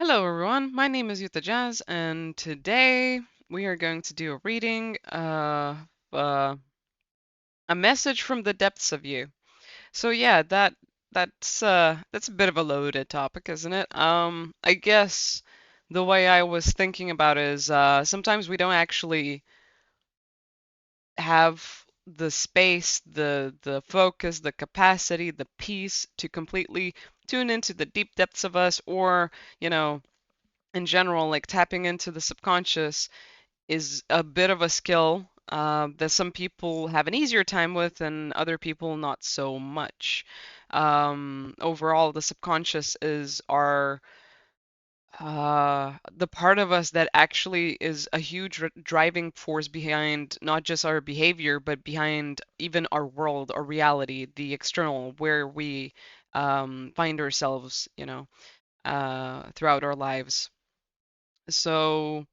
Hello, everyone. My name is Yuta Jazz, and today we are going to do a reading of a message from the depths of you. So yeah, that's a bit of a loaded topic, isn't it? I guess the way I was thinking about it is sometimes we don't actually have the space, the focus, the capacity, the peace to completely tune into the deep depths of us, or you know in general, like tapping into the subconscious is a bit of a skill that some people have an easier time with and other people not so much. Overall, the subconscious is our the part of us that actually is a huge driving force behind not just our behavior, but behind even our world, our reality, the external, where we find ourselves, throughout our lives. So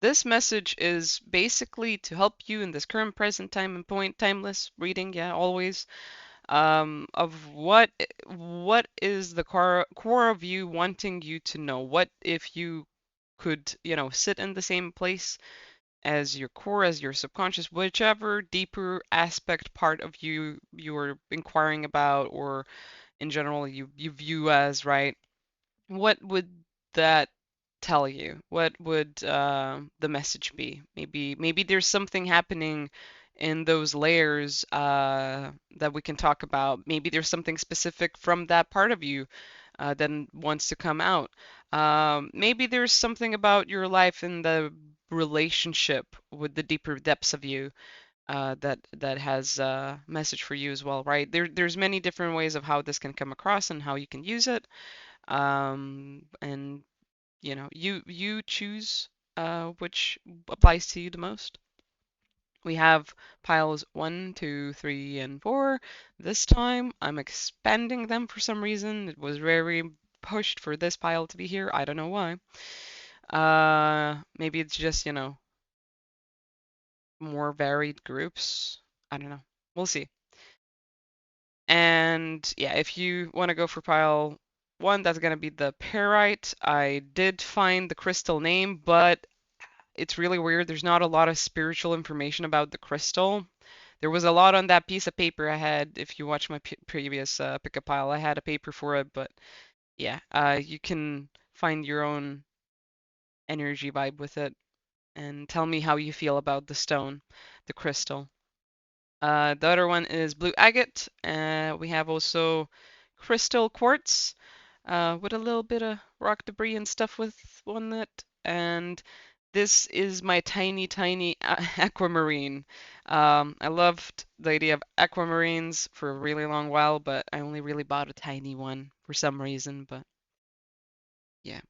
this message is basically to help you in this current present time and point, timeless reading, yeah, always, of what is the core of you wanting you to know. What if you could, sit in the same place as your core, as your subconscious, whichever deeper aspect part of you're inquiring about, or in general you view as, right? What would that tell you? What would the message be? Maybe there's something happening in those layers that we can talk about. Maybe there's something specific from that part of you that wants to come out. Maybe there's something about your life in the relationship with the deeper depths of you that has a message for you as well, right? There's many different ways of how this can come across and how you can use it. And you choose which applies to you the most. We have piles 1, 2, 3, and 4. This time I'm expanding them for some reason. It was very pushed for this pile to be here. I don't know why. Maybe it's just, more varied groups. I don't know. We'll see. And yeah, if you want to go for pile 1, that's going to be the Perrite. I did find the crystal name, but it's really weird. There's not a lot of spiritual information about the crystal. There was a lot on that piece of paper I had. If you watch my previous pick a pile, I had a paper for it, but yeah, you can find your own energy vibe with it and tell me how you feel about the stone, the crystal. The other one is blue agate. We have also crystal quartz with a little bit of rock debris and stuff with on it. And this is my tiny, tiny aquamarine. I loved the idea of aquamarines for a really long while, but I only really bought a tiny one for some reason. But yeah,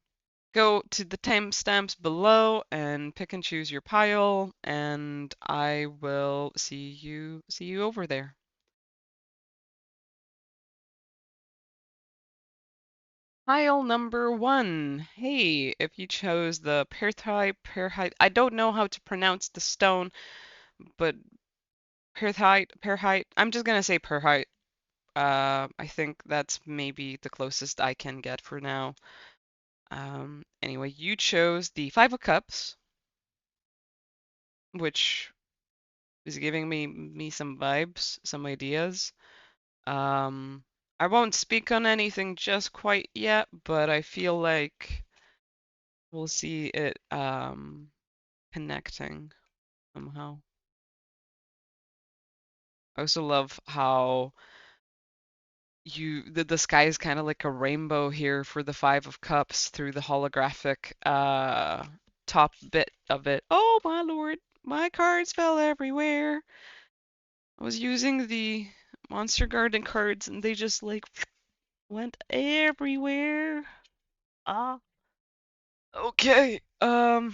go to the timestamps below and pick and choose your pile, and I will see you over there. Pile number 1. Hey, if you chose the Perthite, I don't know how to pronounce the stone, but Perthite, I'm just gonna say Perthite. I think that's maybe the closest I can get for now. Anyway, you chose the Five of Cups, which is giving me some vibes, some ideas. Um, I won't speak on anything just quite yet, but I feel like we'll see it connecting somehow. I also love how the sky is kind of like a rainbow here for the Five of Cups through the holographic top bit of it. Oh my lord, my cards fell everywhere. I was using the Monster Garden cards and they just like went everywhere. Ah. Okay. Your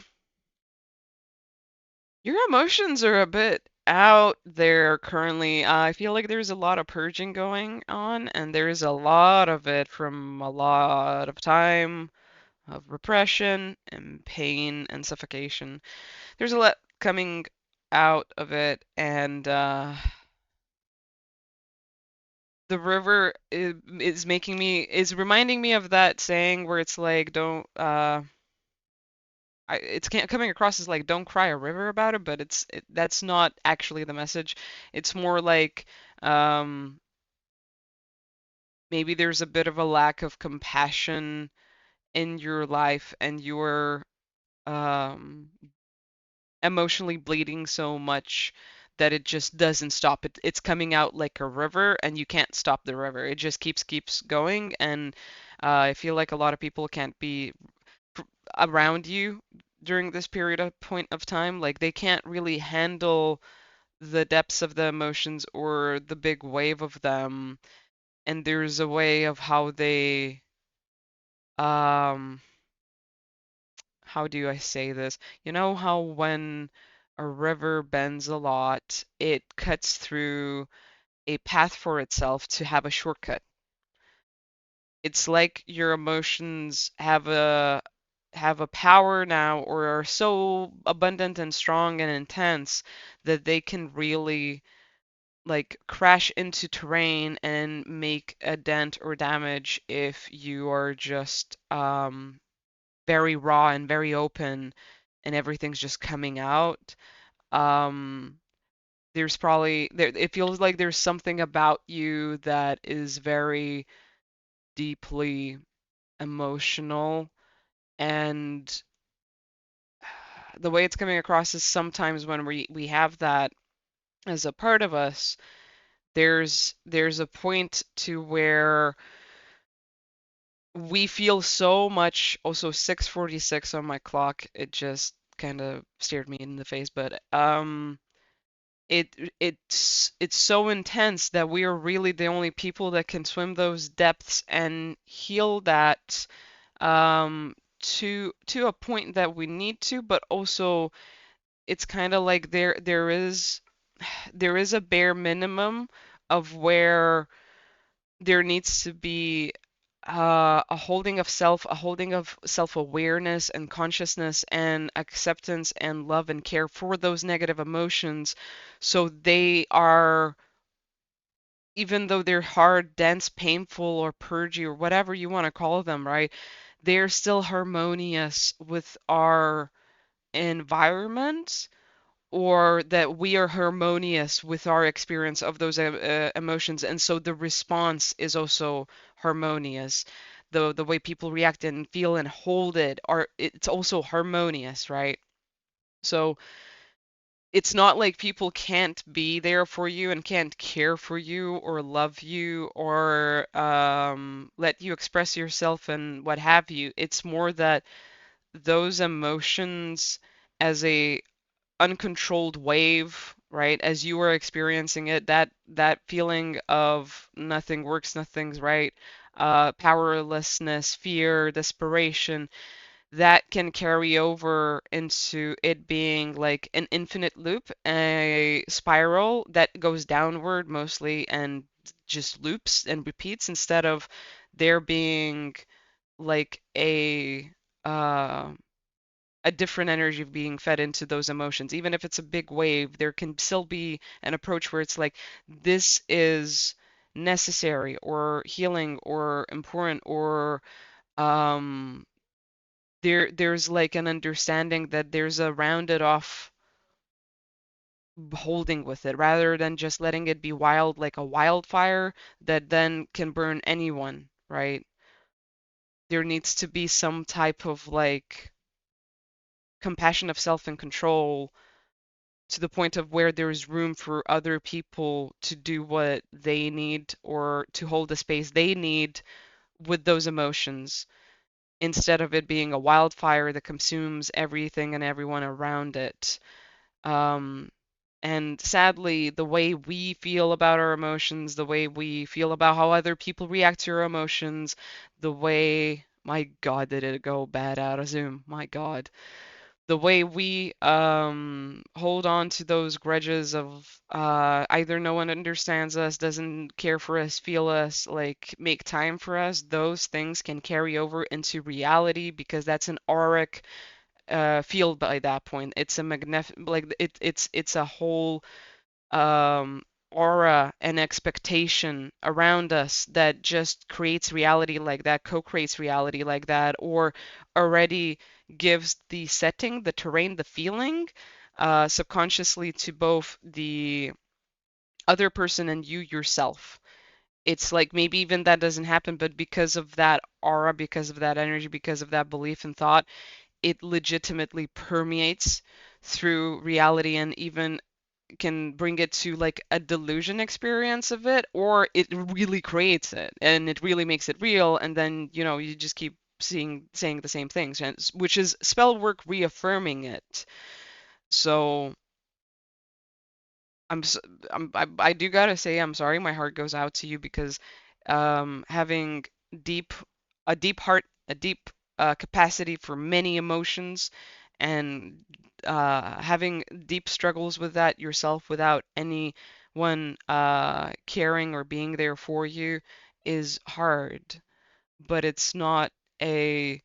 emotions are a bit out there currently. I feel like there's a lot of purging going on, and there's a lot of it from a lot of time of repression and pain and suffocation. There's a lot coming out of it, and the river is reminding me of that saying where it's like don't it's coming across as like don't cry a river about it, but that's not actually the message. It's more like um maybe there's a bit of a lack of compassion in your life and you're um emotionally bleeding so much that it just doesn't stop. It's coming out like a river and you can't stop the river. It just keeps going, and I feel like a lot of people can't be around you during this period of point of time. Like they can't really handle the depths of the emotions or the big wave of them. And there's a way of um how do I say this? You know how when a river bends a lot, it cuts through a path for itself to have a shortcut. It's like your emotions have a power now or are so abundant and strong and intense that they can really like crash into terrain and make a dent or damage if you are just very raw and very open and everything's just coming out. Um, there's probably there it feels like there's something about you that is very deeply emotional, and the way it's coming across is sometimes when we have that as a part of us, there's a point to where we feel so much. Also 6:46 on my clock, it just kind of stared me in the face, but it's so intense that we are really the only people that can swim those depths and heal that to a point that we need to, but also it's kind of like there is a bare minimum of where there needs to be a holding of self, a holding of self-awareness and consciousness and acceptance and love and care for those negative emotions. So they are, even though they're hard, dense, painful, or purgy, or whatever you want to call them, right? They're still harmonious with our environment, or that we are harmonious with our experience of those emotions, and so the response is also harmonious. The way people react and feel and hold it are it's also harmonious, right? So it's not like people can't be there for you and can't care for you or love you or let you express yourself and what have you. It's more that those emotions as a uncontrolled wave, right? As you were experiencing it, that feeling of nothing works, nothing's right, powerlessness, fear, desperation, that can carry over into it being like an infinite loop, a spiral that goes downward mostly and just loops and repeats instead of there being like uh a different energy being fed into those emotions. Even if it's a big wave, there can still be an approach where it's like, this is necessary or healing or important or um, there's like an understanding that there's a rounded off holding with it rather than just letting it be wild like a wildfire that then can burn anyone, right? There needs to be some type of like compassion of self and control to the point of where there's room for other people to do what they need or to hold the space they need with those emotions instead of it being a wildfire that consumes everything and everyone around it. Um, and sadly, the way we feel about our emotions, the way we feel about how other people react to our emotions, the way, my God, did it go bad out of Zoom? My God, the way we hold on to those grudges of either no one understands us, doesn't care for us, feel us, like make time for us, those things can carry over into reality because that's an auric field by that point. It's a magnif like it's a whole um aura and expectation around us that just creates reality like that, co-creates reality like that, or already gives the setting, the terrain, the feeling subconsciously to both the other person and you yourself. It's like maybe even that doesn't happen, but because of that aura, because of that energy, because of that belief and thought, it legitimately permeates through reality and even can bring it to like a delusion experience of it, or it really creates it and it really makes it real, and then you just keep saying the same things, which is spell work reaffirming it. So I'm, s- I do gotta say I'm sorry. My heart goes out to you because having deep a deep heart, a deep capacity for many emotions, and having deep struggles with that yourself without anyone caring or being there for you is hard. But it's not a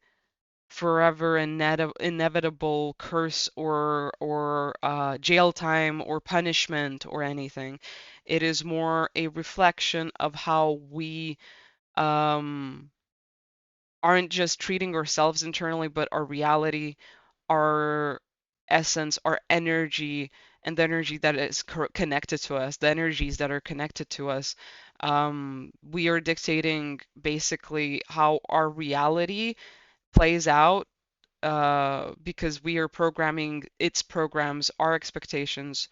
forever inevitable curse or jail time or punishment or anything. It is more a reflection of how we um, aren't just treating ourselves internally, but our reality, our essence, our energy, and the energy that is connected to us, the energies that are connected to us. We are dictating basically how our reality plays out because we are programming its programs, our expectations,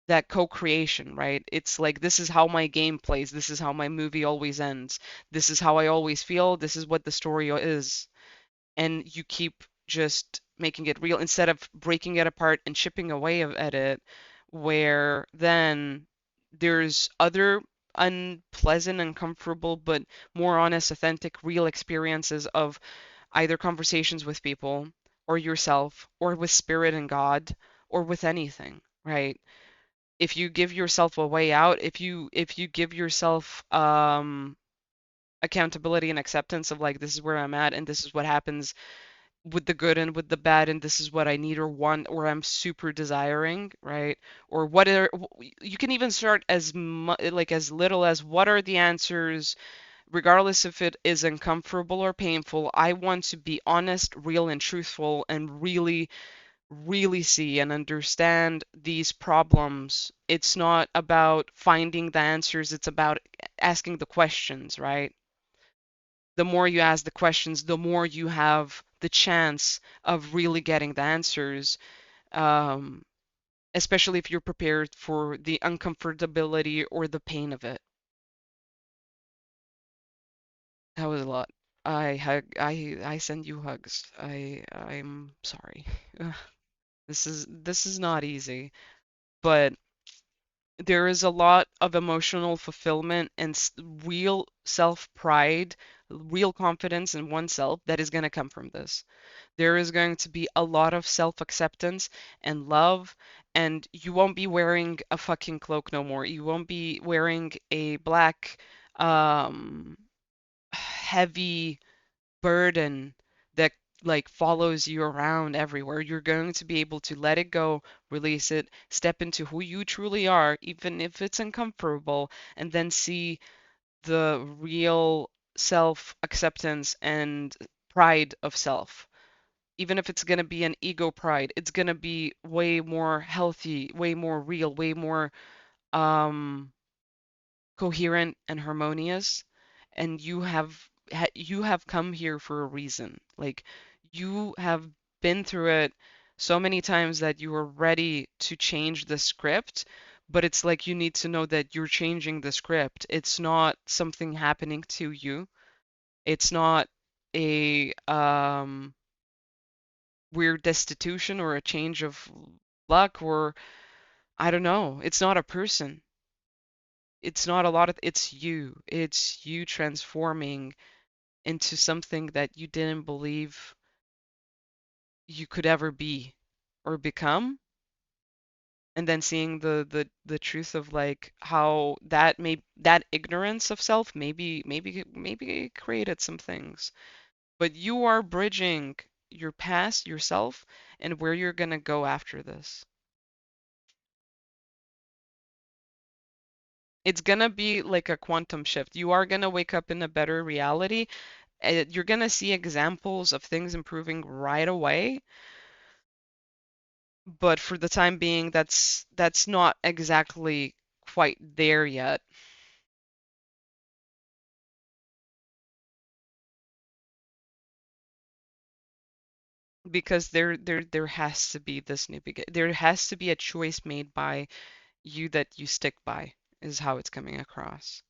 that co-creation, right? It's like this is how my game plays, this is how my movie always ends, this is how I always feel, this is what the story is, and you keep just making it real instead of breaking it apart and chipping away at it, where then there's other unpleasant, uncomfortable, but more honest, authentic, real experiences of either conversations with people or yourself or with spirit and God or with anything, right? If you give yourself a way out, if you give yourself accountability and acceptance of like this is where I'm at and this is what happens with the good and with the bad and this is what I need or want or I'm super desiring, right? Or what are you can even start as like as little as what are the answers regardless if it is uncomfortable or painful. I want to be honest, real, and truthful and really, really see and understand these problems. It's not about finding the answers, it's about asking the questions, right? The more you ask the questions, the more you have the chance of really getting the answers, um, especially if you're prepared for the uncomfortability or the pain of it. That was a lot. I send you hugs. I'm sorry. Ugh, this is not easy, but there is a lot of emotional fulfillment and real self-pride, real confidence in oneself that is going to come from this. There is going to be a lot of self-acceptance and love, and you won't be wearing a fucking cloak no more. You won't be wearing a black, heavy burden that like follows you around everywhere. You're going to be able to let it go, release it, step into who you truly are, even if it's uncomfortable, and then see the real self acceptance and pride of self. Even if it's going to be an ego pride, it's going to be way more healthy, way more real, way more um coherent and harmonious, and you have come here for a reason. Like you have been through it so many times that you are ready to change the script, but it's like you need to know that you're changing the script. It's not something happening to you. It's not a weird destitution or a change of luck or I don't know. It's not a person. It's not a lot of it's you transforming into something that you didn't believe you could ever be or become, and then seeing the truth of like how that ignorance of self maybe created some things, but you are bridging your past, yourself, and where you're gonna go after this. It's gonna be like a quantum shift. You are gonna wake up in a better reality. You're gonna see examples of things improving right away, but for the time being, that's not exactly quite there yet because there has to be this new begin. There has to be a choice made by you that you stick by, is how it's coming across.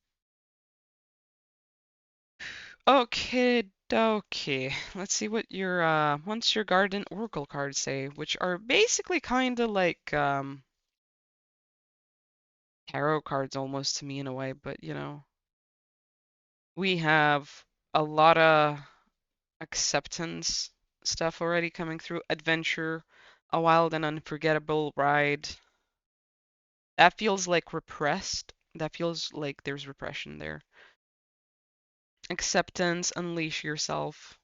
Okay, okay. Let's see what your Once your garden oracle cards say, which are basically kind of like tarot cards almost to me in a way, but we have a lot of acceptance stuff already coming through. Adventure, a wild and unforgettable ride. That feels like repressed. That feels like there's repression there. Acceptance, unleash yourself.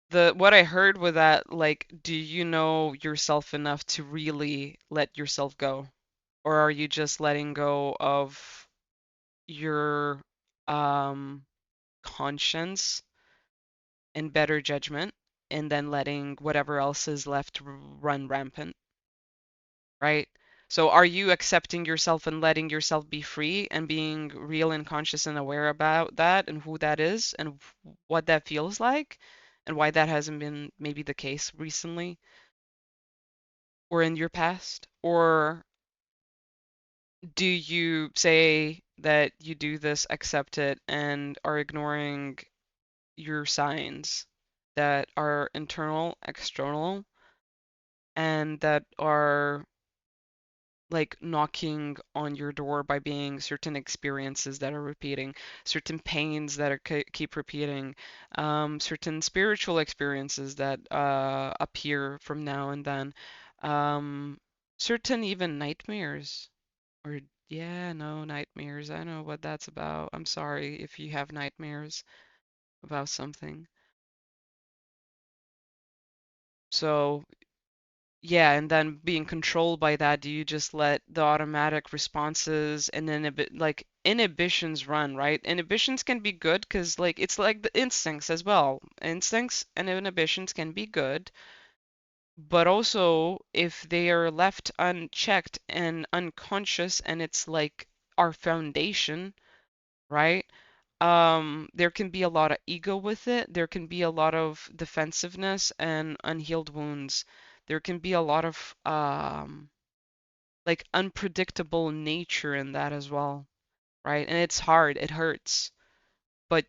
The what I heard with that, like, do you know yourself enough to really let yourself go? Or are you just letting go of your um conscience and better judgment and then letting whatever else is left run rampant, right? So are you accepting yourself and letting yourself be free and being real and conscious and aware about that and who that is and what that feels like and why that hasn't been maybe the case recently or in your past? Or do you say that you do this, accept it, and are ignoring your signs that are internal, external, and that are like knocking on your door by being certain experiences that are repeating, certain pains that are keep repeating, certain spiritual experiences that appear from now and then, um, certain even nightmares, or yeah, no, nightmares. I know what that's about. I'm sorry if you have nightmares about something. So yeah, and then being controlled by that, do you just let the automatic responses and like inhibitions run, right? Inhibitions can be good because like it's like the instincts as well. Instincts and inhibitions can be good, but also if they are left unchecked and unconscious and it's like our foundation, right? There can be a lot of ego with it. There can be a lot of defensiveness and unhealed wounds. There can be a lot of like unpredictable nature in that as well, right? And it's hard, it hurts, but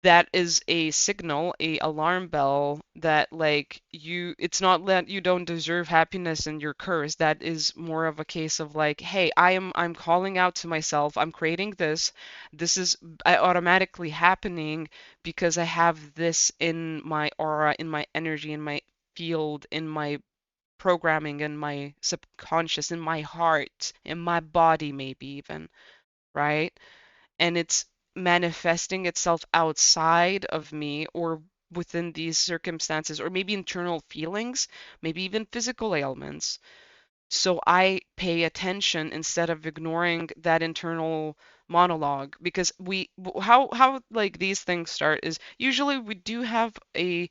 that is a signal, a alarm bell that like it's not that you don't deserve happiness and you're cursed. That is more of a case of like, hey, I'm calling out to myself. I'm creating this. This is automatically happening because I have this in my aura, in my energy, in my field, in my programming, in my subconscious, in my heart, in my body, maybe even, right? And it's manifesting itself outside of me or within these circumstances, or maybe internal feelings, maybe even physical ailments. So I pay attention instead of ignoring that internal monologue because how like these things start is usually we do have a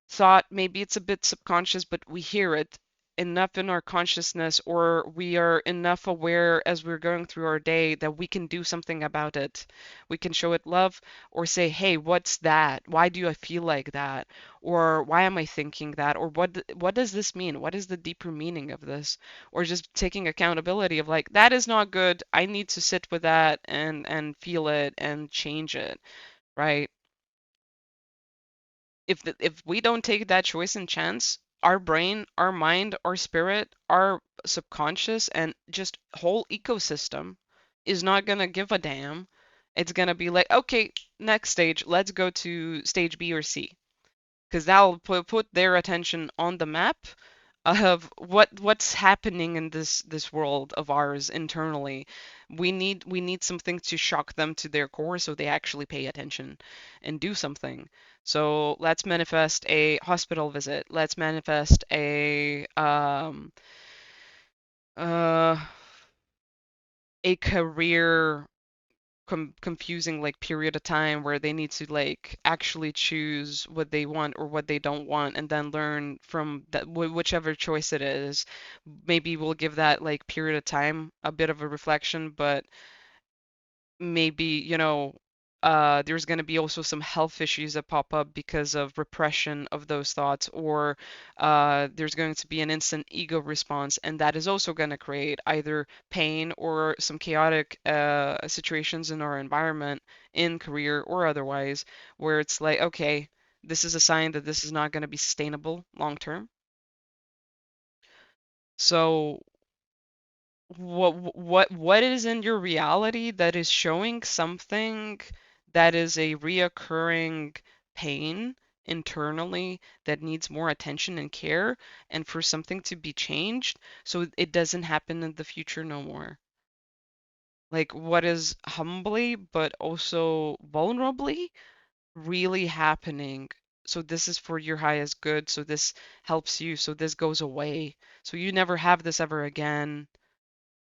thought, maybe it's a bit subconscious, but we hear it enough in our consciousness, or we are enough aware as we're going through our day that we can do something about it. We can show it love or say, hey, what's that? Why do I feel like that? Or why am I thinking that? Or what does this mean? What is the deeper meaning of this? Or just taking accountability of like, that is not good. I need to sit with that and feel it and change it, right? If we don't take that choice and chance, our brain, our mind, our spirit, our subconscious, and just whole ecosystem is not gonna give a damn. It's gonna be like, okay, next stage, let's go to stage B or C, because that'll put their attention on the map of what's happening in this world of ours internally. We need something to shock them to their core so they actually pay attention and do something. So let's manifest a hospital visit. Let's manifest uh a career confusing like period of time where they need to like actually choose what they want or what they don't want and then learn from that whichever choice it is. Maybe we'll give that like period of time a bit of a reflection, but maybe, there's going to be also some health issues that pop up because of repression of those thoughts, or there's going to be an instant ego response, and that is also going to create either pain or some chaotic situations in our environment, in career or otherwise, where it's like, okay, this is a sign that this is not going to be sustainable long term. So what is in your reality that is showing something that is a reoccurring pain internally that needs more attention and care, and for something to be changed so it doesn't happen in the future no more? Like what is humbly but also vulnerably really happening? So this is for your highest good, so this helps you, so this goes away, so you never have this ever again.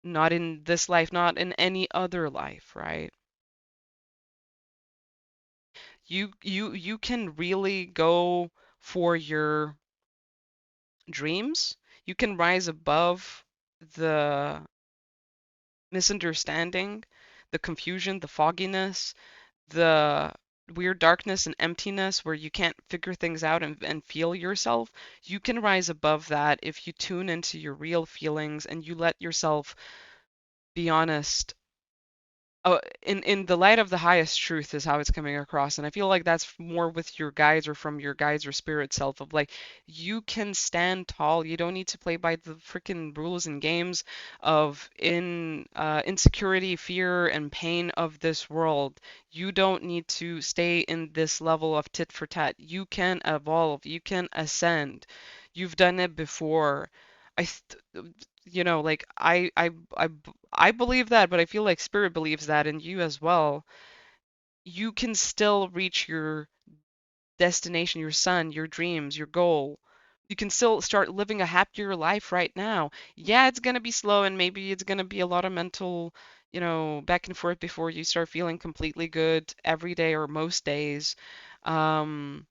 Not in this life, not in any other life, right? You can really go for your dreams. You can rise above the misunderstanding, the confusion, the fogginess, the weird darkness and emptiness where you can't figure things out and feel yourself. You can rise above that if you tune into your real feelings and you let yourself be honest. In the light of the highest truth is how it's coming across, and I feel like that's more with your guides or from your guides or spirit self of like you can stand tall. You don't need to play by the freaking rules and games of insecurity, fear, and pain of this world. You don't need to stay in this level of tit for tat. You can evolve. You can ascend. You've done it before. I like I believe that, but I feel like spirit believes that in you as well. You can still reach your destination, your sun, your dreams, your goal. You can still start living a happier life right now. Yeah, it's gonna be slow and maybe it's gonna be a lot of mental, back and forth before you start feeling completely good every day or most days. Um,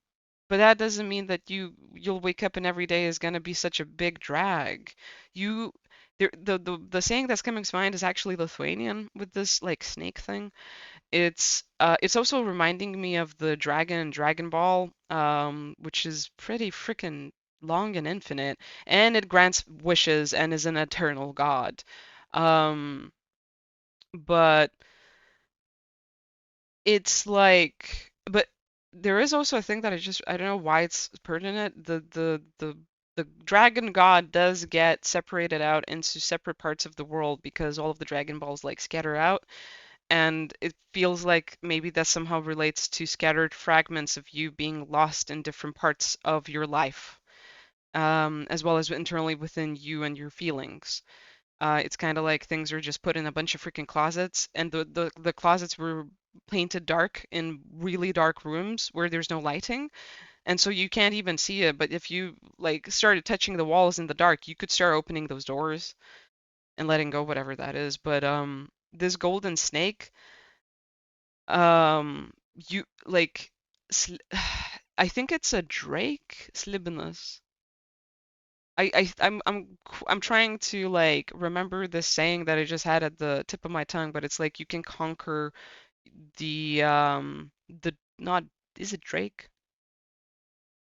but that doesn't mean that you'll wake up and every day is gonna be such a big drag. You the saying that's coming to mind is actually Lithuanian with this like snake thing. It's also reminding me of the dragon in Dragon Ball, which is pretty freaking long and infinite, and it grants wishes and is an eternal god. Um, but it's like, but there is also a thing that I don't know why it's pertinent. The dragon god does get separated out into separate parts of the world because all of the Dragon Balls like scatter out, and it feels like maybe that somehow relates to scattered fragments of you being lost in different parts of your life, as well as internally within you and your feelings. It's kind of like things are just put in a bunch of freaking closets, and the closets were painted dark in really dark rooms where there's no lighting, and so you can't even see it. But if you like started touching the walls in the dark, you could start opening those doors and letting go whatever that is. But this golden snake, you like, sl I think it's a drake, Slibinus. I'm trying to like remember this saying that I just had at the tip of my tongue, but it's like you can conquer the not is it Drake?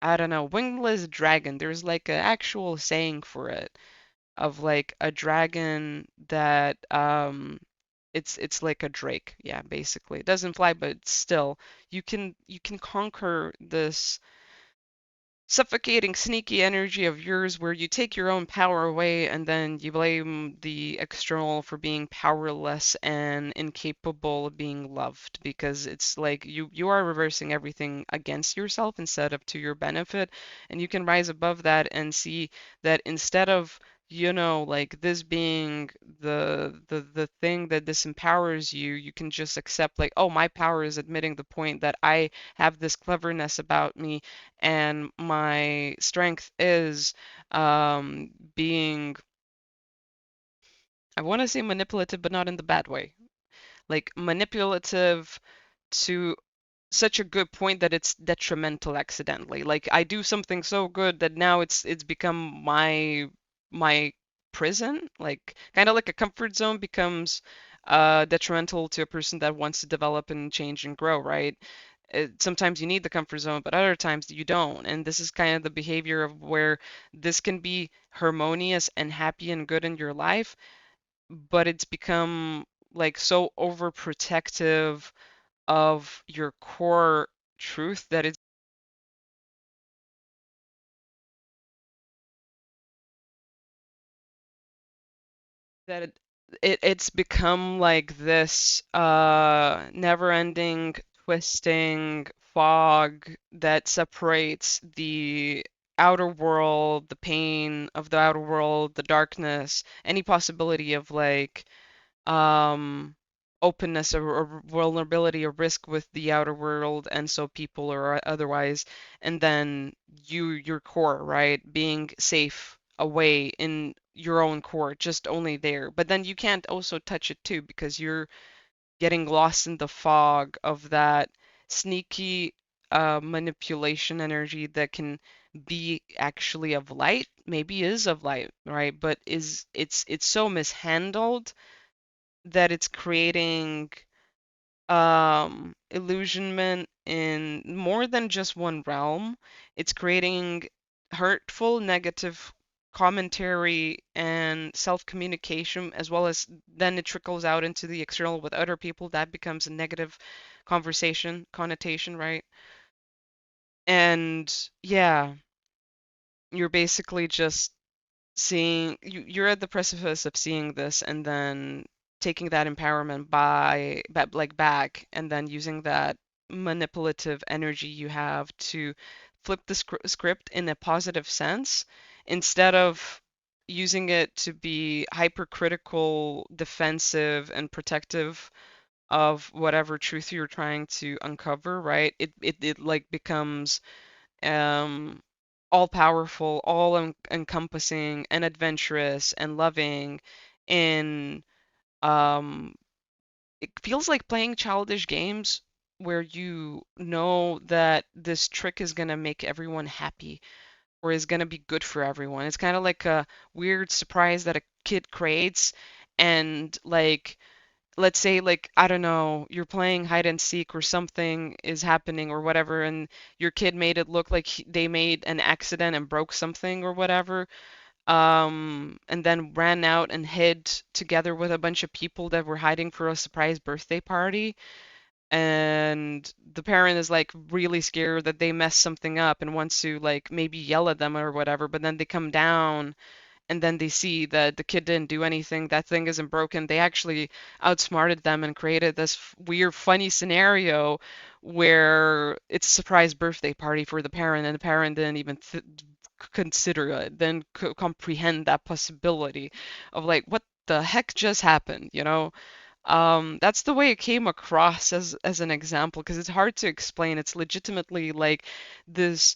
I don't know. Wingless dragon. There's like an actual saying for it of like a dragon that it's like a drake. Yeah, basically. It doesn't fly, but still you can conquer this suffocating, sneaky energy of yours where you take your own power away and then you blame the external for being powerless and incapable of being loved because it's like you are reversing everything against yourself instead of to your benefit, and you can rise above that and see that instead of like this being the thing that disempowers you, you can just accept like, oh, my power is admitting the point that I have this cleverness about me, and my strength is being I want to say manipulative, but not in the bad way. Like manipulative to such a good point that it's detrimental accidentally. Like I do something so good that now it's become my prison. Like kind of like a comfort zone becomes detrimental to a person that wants to develop and change and grow, right? Sometimes you need the comfort zone, but other times you don't. And this is kind of the behavior of where this can be harmonious and happy and good in your life, but it's become like so overprotective of your core truth it's become like this never-ending twisting fog that separates the outer world, the pain of the outer world, the darkness, any possibility of like um, openness or vulnerability or risk with the outer world, and so people or otherwise, and then your core, right? Being safe away in your own core, just only there. But then you can't also touch it too because you're getting lost in the fog of that sneaky manipulation energy that can be actually of light, maybe is of light, right? But is it's so mishandled that it's creating illusionment in more than just one realm. It's creating hurtful, negative commentary and self-communication, as well as then it trickles out into the external with other people. That becomes a negative conversation connotation, right? And yeah, you're basically just seeing you're at the precipice of seeing this and then taking that empowerment like back and then using that manipulative energy you have to flip the script in a positive sense instead of using it to be hypercritical, defensive, and protective of whatever truth you're trying to uncover, right? It like becomes um, all powerful, all encompassing, and adventurous and loving. And um, it feels like playing childish games where you know that this trick is going to make everyone happy or is going to be good for everyone. It's kind of like a weird surprise that a kid creates. And like let's say like I don't know, you're playing hide and seek or something is happening or whatever, and your kid made it look like they made an accident and broke something or whatever, and then ran out and hid together with a bunch of people that were hiding for a surprise birthday party. And the parent is like really scared that they messed something up and wants to like maybe yell at them or whatever, but then they come down and then they see that the kid didn't do anything, that thing isn't broken. They actually outsmarted them and created this weird, funny scenario where it's a surprise birthday party for the parent, and the parent didn't even consider it, then comprehend that possibility of like, what the heck just happened, you know? That's the way it came across as an example because it's hard to explain. It's legitimately like this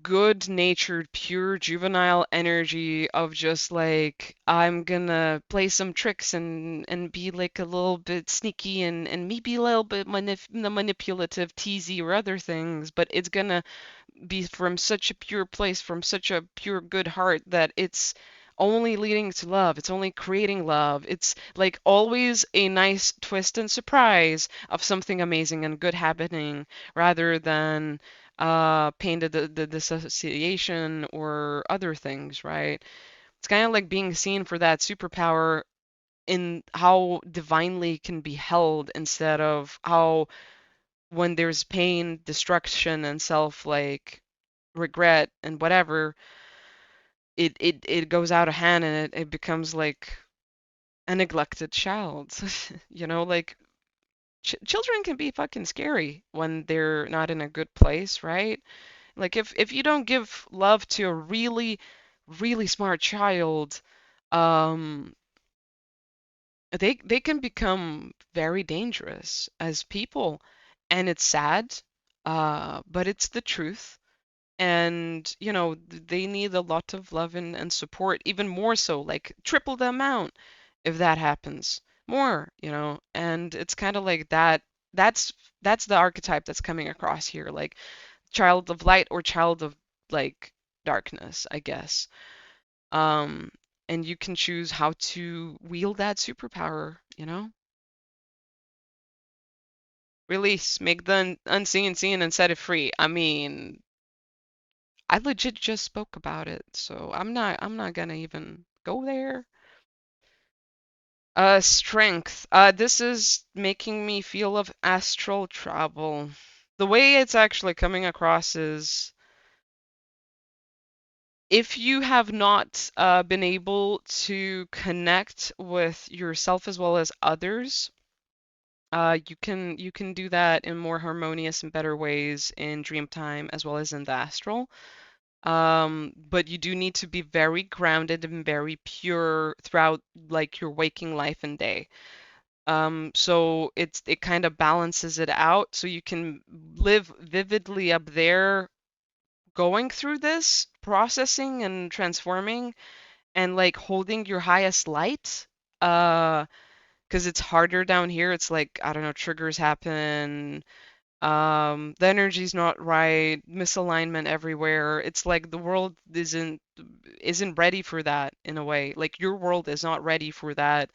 good-natured, pure juvenile energy of just like I'm gonna play some tricks and be like a little bit sneaky and maybe a little bit manipulative, teasy or other things, but it's gonna be from such a pure place, from such a pure good heart that it's only leading to love. It's only creating love. It's like always a nice twist and surprise of something amazing and good happening rather than pain to the dissociation or other things, right? It's kind of like being seen for that superpower in how divinely can be held instead of how when there's pain, destruction, and self like regret and whatever, it goes out of hand and it becomes like a neglected child. You know, like children can be fucking scary when they're not in a good place, right? Like if you don't give love to a really, really smart child, um, they can become very dangerous as people, and it's sad, but it's the truth. And they need a lot of love and support, even more so, like triple the amount if that happens, more, and it's kind of like that. That's the archetype that's coming across here, like child of light or child of like darkness, I guess. um and you can choose how to wield that superpower, release, make the unseen seen and set it free. I mean, I legit just spoke about it, so I'm not gonna even go there. Strength. This is making me feel of astral travel. The way it's actually coming across is if you have not been able to connect with yourself as well as others, you can do that in more harmonious and better ways in dream time as well as in the astral. But you do need to be very grounded and very pure throughout like your waking life and day. So it kind of balances it out so you can live vividly up there going through this, processing and transforming and like holding your highest light. Because it's harder down here. It's like, I don't know, triggers happen, the energy's not right, misalignment everywhere. It's like the world isn't ready for that in a way. Like your world is not ready for that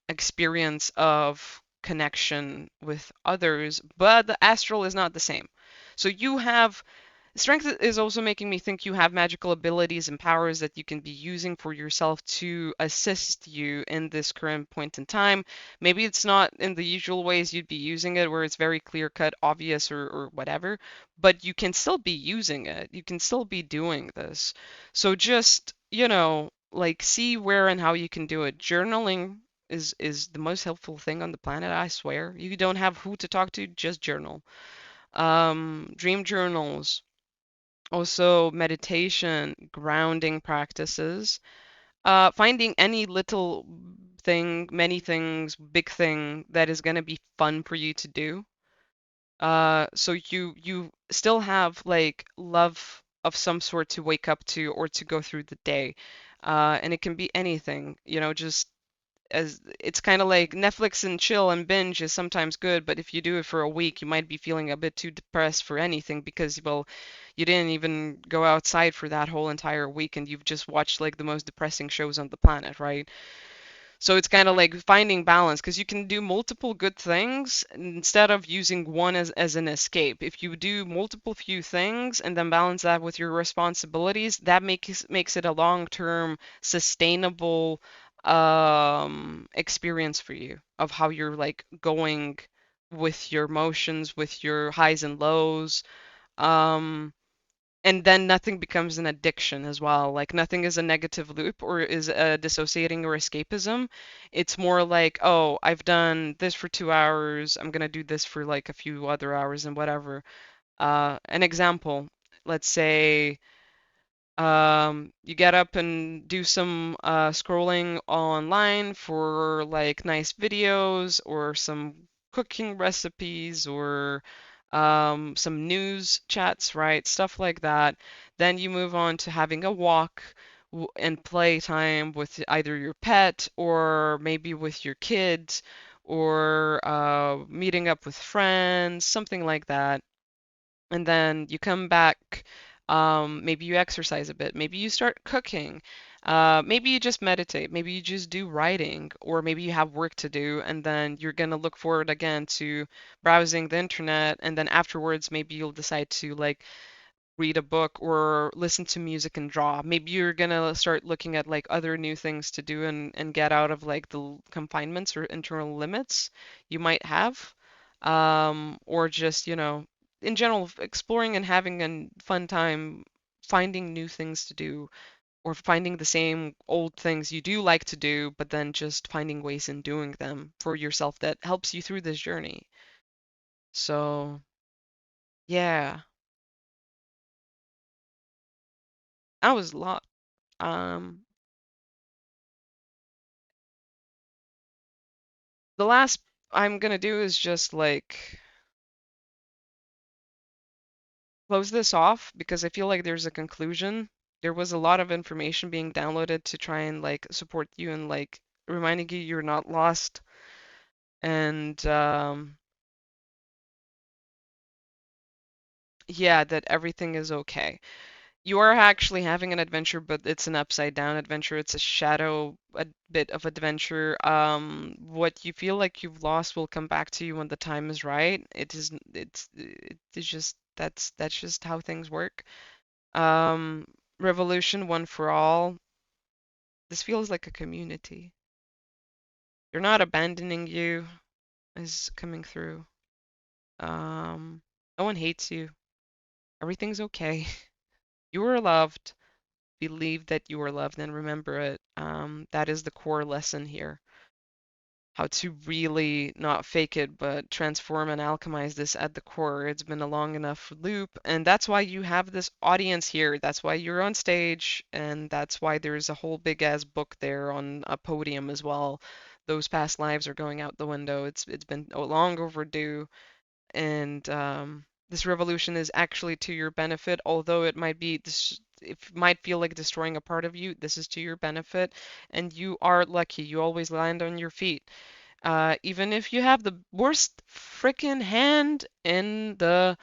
experience of connection with others, but the astral is not the same. So you have strength is also making me think you have magical abilities and powers that you can be using for yourself to assist you in this current point in time. Maybe it's not in the usual ways you'd be using it, where it's very clear cut, obvious, or whatever, but you can still be using it. You can still be doing this. So just, like see where and how you can do it. Journaling is the most helpful thing on the planet, I swear. You don't have who to talk to, just journal. Dream journals, also, meditation, grounding practices, finding any little thing, many things, big thing that is going to be fun for you to do. So you still have like love of some sort to wake up to or to go through the day. And it can be anything, just as it's kind of like Netflix and chill and binge is sometimes good, but if you do it for a week, you might be feeling a bit too depressed for anything because, well, you didn't even go outside for that whole entire week and you've just watched like the most depressing shows on the planet, right? So it's kind of like finding balance because you can do multiple good things instead of using one as an escape. If you do multiple few things and then balance that with your responsibilities, that makes it a long-term sustainable experience for you of how you're like going with your emotions, with your highs and lows. Um, and then nothing becomes an addiction as well. Like nothing is a negative loop or is dissociating or escapism. It's more like, oh, I've done this for 2 hours. I'm gonna do this for like a few other hours and whatever. An example, let's say you get up and do some scrolling online for like nice videos or some cooking recipes or some news chats, right? Stuff like that. Then you move on to having a walk and play time with either your pet or maybe with your kids or meeting up with friends, something like that. And then you come back, maybe you exercise a bit, maybe you start cooking, maybe you just meditate, maybe you just do writing, or maybe you have work to do, and then you're gonna look forward again to browsing the internet, and then afterwards maybe you'll decide to like read a book or listen to music and draw. Maybe you're gonna start looking at like other new things to do and get out of like the confinements or internal limits you might have. Or just, in general, exploring and having a fun time finding new things to do or finding the same old things you do like to do, but then just finding ways in doing them for yourself that helps you through this journey. So, yeah, that was a lot. Um, The last I'm gonna do is just like close this off because I feel like there's a conclusion. There was a lot of information being downloaded to try and like support you and like reminding you you're not lost and yeah, that everything is okay. You are actually having an adventure, but it's an upside down adventure. It's a shadow, a bit of adventure. What you feel like you've lost will come back to you when the time is right. It's just that's just how things work. Um, Revolution, one for all. This feels like a community. You're not abandoning you, is coming through. Um, no one hates you. Everything's okay. You are loved. Believe that you are loved and remember it. That is the core lesson here. How to really not fake it, but transform and alchemize this at the core. It's been a long enough loop, and that's why you have this audience here. That's why you're on stage, and that's why there's a whole big ass book there on a podium as well. Those past lives are going out the window. It's been long overdue, and this revolution is actually to your benefit, although it might be this. It might feel like destroying a part of you. This is to your benefit, and you are lucky. You always land on your feet. Even if you have the worst freaking hand in the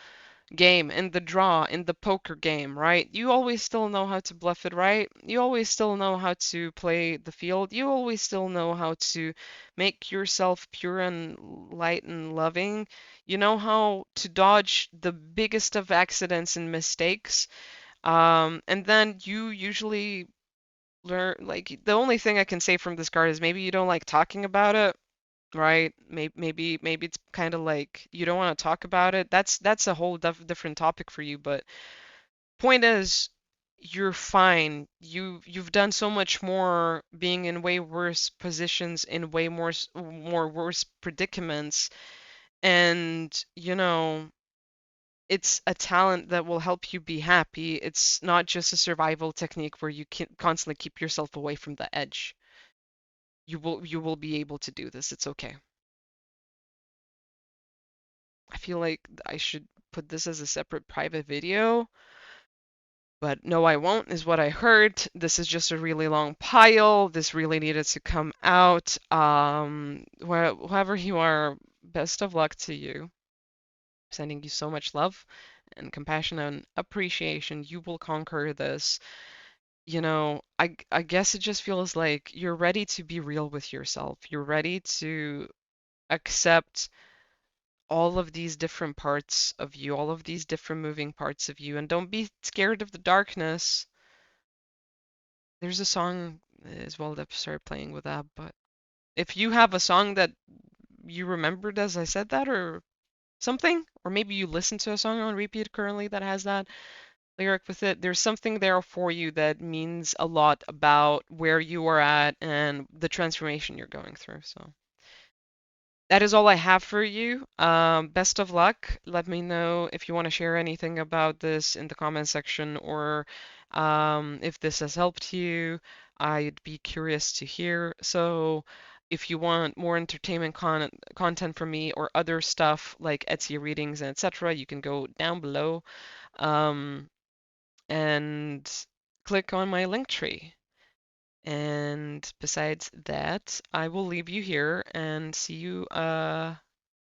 game, in the draw, in the poker game, right? You always still know how to bluff it, right? You always still know how to play the field. You always still know how to make yourself pure and light and loving. You know how to dodge the biggest of accidents and mistakes. And then you usually learn, like, the only thing I can say from this card is maybe you don't like talking about it. Right? Maybe it's kind of like you don't want to talk about it. That's a whole different topic for you, but point is you're fine. You've done so much more being in way worse positions in way more worse predicaments and it's a talent that will help you be happy. It's not just a survival technique where you can constantly keep yourself away from the edge. You will be able to do this. It's okay. I feel like I should put this as a separate private video, but no, I won't, is what I heard. This is just a really long pile. This really needed to come out. Whoever you are, best of luck to you. Sending you so much love and compassion and appreciation. You will conquer this. I guess it just feels like you're ready to be real with yourself. You're ready to accept all of these different parts of you, all of these different moving parts of you, and don't be scared of the darkness. There's a song as well that started playing with that, but if you have a song that you remembered as I said that or something, or maybe you listen to a song on repeat currently that has that lyric with it, there's something there for you that means a lot about where you are at and the transformation you're going through. So that is all I have for you. Best of luck. Let me know if you want to share anything about this in the comment section or if this has helped you. I'd be curious to hear. So, if you want more entertainment content from me or other stuff like Etsy readings and etc., you can go down below um, and click on my link tree. And besides that, I will leave you here and see you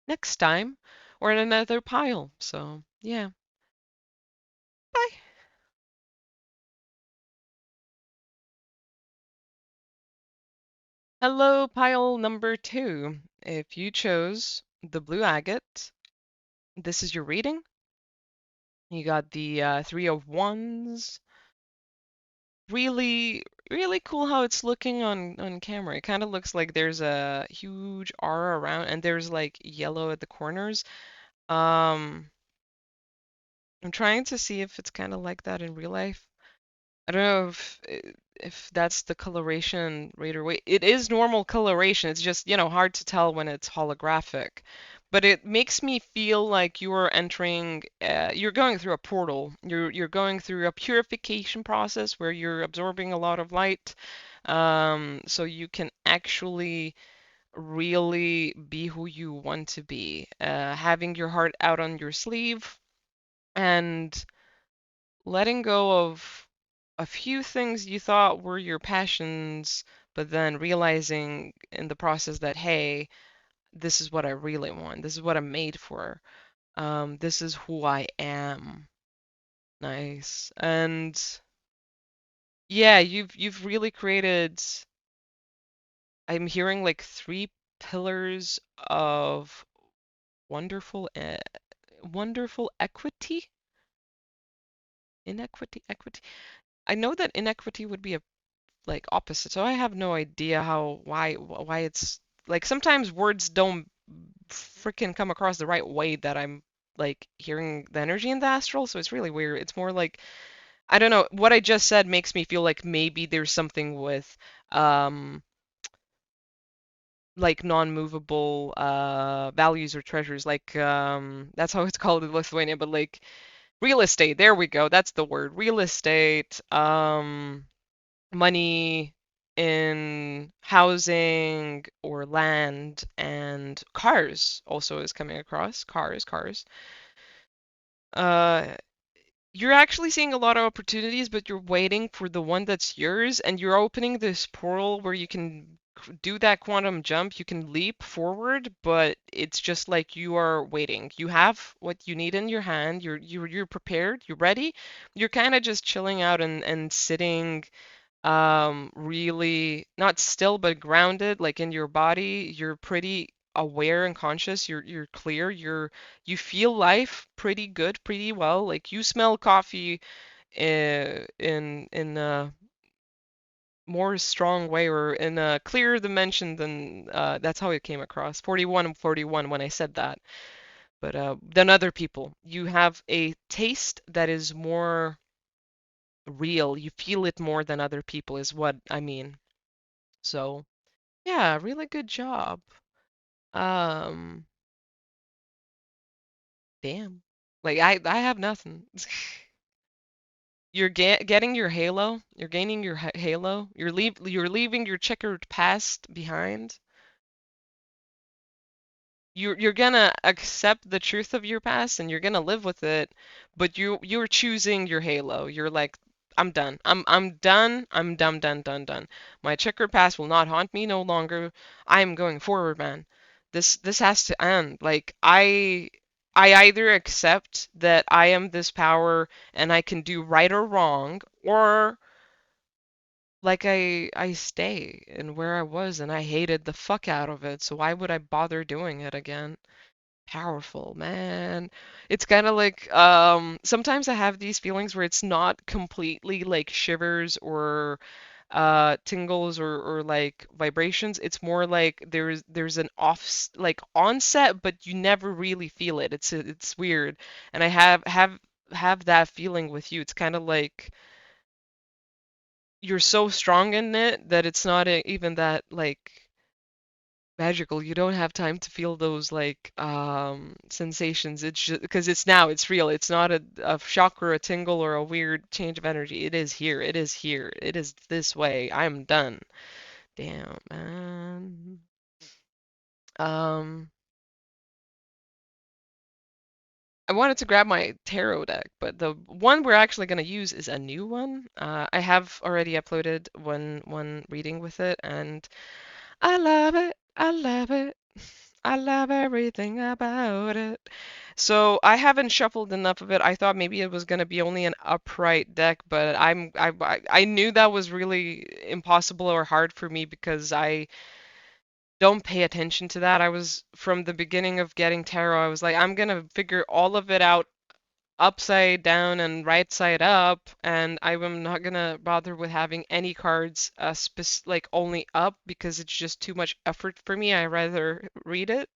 next time or in another pile. So, yeah. Bye. Hello, pile number two. If you chose the blue agate, this is your reading. You got the three of wands. Really, really cool how it's looking on camera. It kind of looks like there's a huge aura around and there's like yellow at the corners. Um, I'm trying to see if it's kind of like that in real life. I don't know if that's the coloration rate or wait. It is normal coloration. It's just, hard to tell when it's holographic. But it makes me feel like you're entering, you're going through a portal. You're going through a purification process where you're absorbing a lot of light, so you can actually really be who you want to be. Having your heart out on your sleeve and letting go of a few things you thought were your passions, but then realizing in the process that, hey, this is what I really want. This is what I'm made for. This is who I am. Nice. And yeah, you've really created, I'm hearing like three pillars of wonderful wonderful equity, inequity, equity. I know that inequity would be a like opposite, so I have no idea how why it's like sometimes words don't freaking come across the right way that I'm like hearing the energy in the astral, so it's really weird. It's more like I don't know, what I just said makes me feel like maybe there's something with um like non-movable values or treasures, like that's how it's called in Lithuania, but like real estate, there we go, that's the word. Real estate, money in housing or land, and cars also is coming across. Cars. Uh, you're actually seeing a lot of opportunities, but you're waiting for the one that's yours, and you're opening this portal where you can do that quantum jump. You can leap forward, but it's just like you are waiting. You have what you need in your hand. You're prepared. You're ready. You're kind of just chilling out and sitting really not still but grounded, like in your body. You're pretty aware and conscious. You're clear. You feel life pretty good, pretty well. Like you smell coffee in a more strong way or in a clearer dimension than that's how it came across. 41 and 41 when I said that. But than other people. You have a taste that is more real. You feel it more than other people is what I mean. So, yeah, really good job. Um, damn. Like I have nothing. You're getting your halo. You're gaining your halo. You're leaving your checkered past behind. You're gonna accept the truth of your past and you're gonna live with it, but you're choosing your halo. You're like, I'm done. I'm done. I'm done. My checkered past will not haunt me no longer. I'm going forward, man. This has to end. Like I either accept that I am this power and I can do right or wrong, or like I stay in where I was and I hated the fuck out of it. So why would I bother doing it again? Powerful, man. It's kind of like sometimes I have these feelings where it's not completely like shivers or tingles or like vibrations. It's more like there's an like onset, but you never really feel it. It's weird. And I have that feeling with you. It's kind of like you're so strong in it that it's not even that like magical. You don't have time to feel those like sensations. It's just because it's now, it's real. It's not a shock or a tingle or a weird change of energy. It is here. It is here. It is this way. I'm done. Damn, man. Um, I wanted to grab my tarot deck, but the one we're actually going to use is a new one. I have already uploaded one reading with it, and I love it. I love it. I love everything about it. So I haven't shuffled enough of it. I thought maybe it was going to be only an upright deck, but I knew that was really impossible or hard for me because I don't pay attention to that. I was from the beginning of getting tarot, I was like, I'm gonna figure all of it out upside down and right side up, and I'm not gonna bother with having any cards like only up because it's just too much effort for me. I rather read it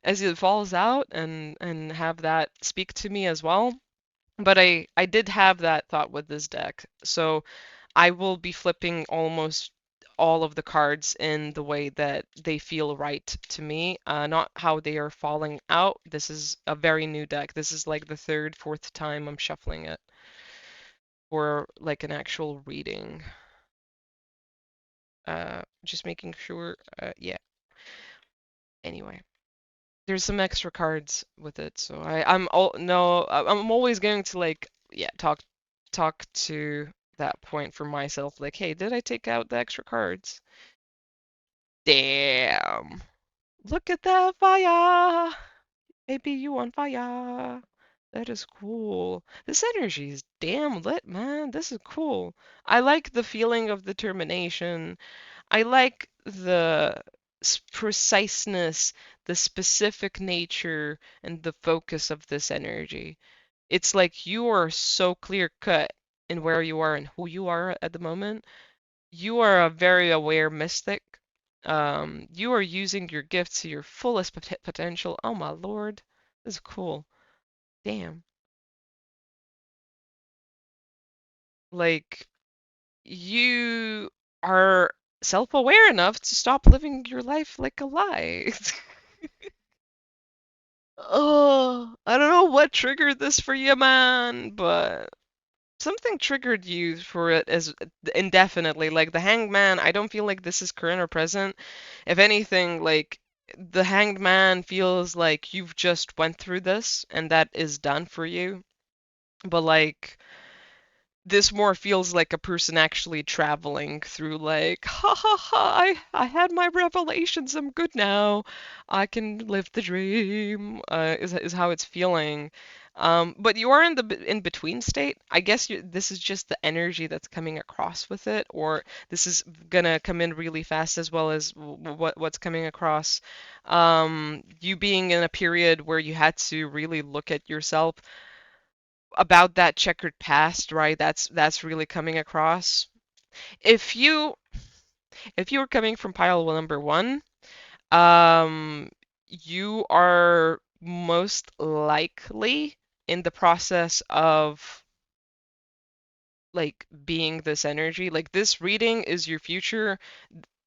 as it falls out and have that speak to me as well. But I did have that thought with this deck. So I will be flipping almost all of the cards in the way that they feel right to me, not how they are falling out. This is a very new deck. This is like the third, fourth time I'm shuffling it for like an actual reading. Just making sure. Yeah. Anyway. There's some extra cards with it, so I'm all no, I'm always going to like yeah talk to that point for myself. Like, hey, did I take out the extra cards? Damn! Look at that fire! Maybe you on fire. That is cool. This energy is damn lit, man. This is cool. I like the feeling of determination. I like the preciseness, the specific nature, and the focus of this energy. It's like you are so clear cut in where you are and who you are at the moment. You are a very aware mystic. You are using your gifts to your fullest potential. Oh my lord, this is cool. Damn. Like, you are self-aware enough to stop living your life like a lie. Oh, I don't know what triggered this for you, man, but something triggered you for it as indefinitely. Like the Hanged Man, I don't feel like this is current or present. If anything, like the Hanged Man feels like you've just went through this and that is done for you. But like this more feels like a person actually traveling through like ha ha ha I had my revelations, I'm good now, I can live the dream, is how it's feeling. But you are in the in between state. I guess this is just the energy that's coming across with it, or this is gonna come in really fast as well as what's coming across. You being in a period where you had to really look at yourself about that checkered past, right? That's really coming across. If you if you were coming from pile number one, you are most likely in the process of like being this energy. Like this reading is your future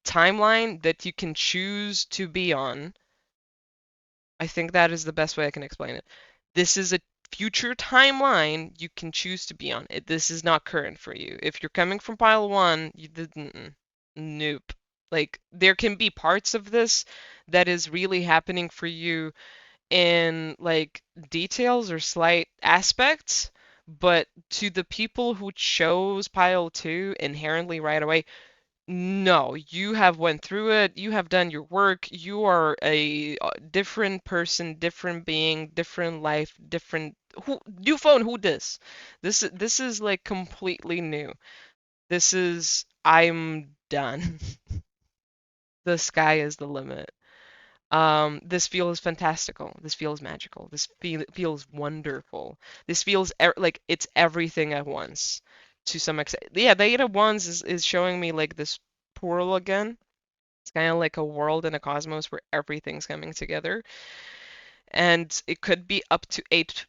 timeline that you can choose to be on. I think that is the best way I can explain it. This is a future timeline you can choose to be on. This is not current for you. If you're coming from pile one, you didn't. Nope. Like there can be parts of this that is really happening for you in like details or slight aspects, but to the people who chose pile two inherently right away, no, you have went through it. You have done your work. You are a different person, different being, different life, different who new phone, who this? This is like completely new. This is I'm done. The sky is the limit. This feels fantastical. This feels magical. This feels wonderful. This feels like it's everything at once to some extent. Yeah, the Eight of Wands is showing me like this portal again. It's kind of like a world and a cosmos where everything's coming together. And it could be up to eight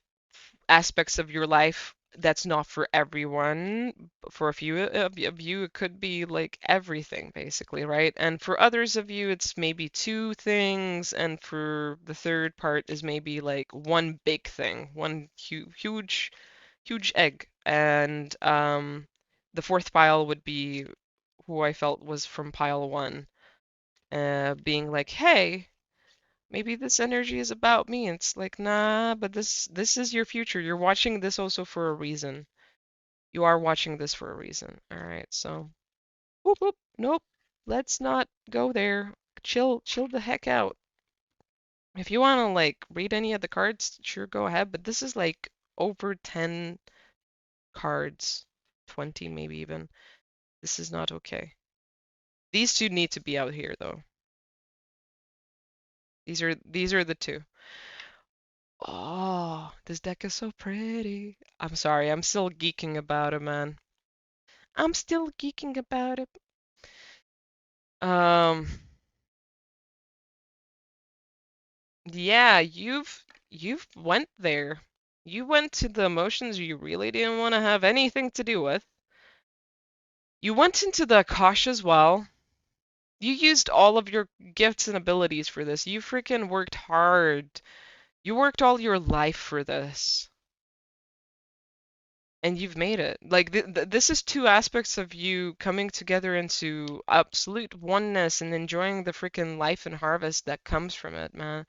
aspects of your life that's not for everyone. For a few of you, it could be like everything, basically, right? And for others of you, it's maybe two things. And for the third part is maybe like one big thing, one huge, huge egg. And the fourth pile would be who I felt was from pile one, being like, hey, maybe this energy is about me. And it's like, nah, but this is your future. You're watching this also for a reason. You are watching this for a reason. All right, so whoop whoop. Nope. Let's not go there. Chill the heck out. If you want to like read any of the cards, sure go ahead, but this is like over 10 cards, 20 maybe even. This is not okay. These two need to be out here though. These are the two. Oh, this deck is so pretty. I'm sorry, I'm still geeking about it, man. I'm still geeking about it. Um, yeah, you've went there. You went to the emotions you really didn't want to have anything to do with. You went into the Akash as well. You used all of your gifts and abilities for this. You freaking worked hard. You worked all your life for this. And you've made it. Like this is two aspects of you coming together into absolute oneness and enjoying the freaking life and harvest that comes from it, man.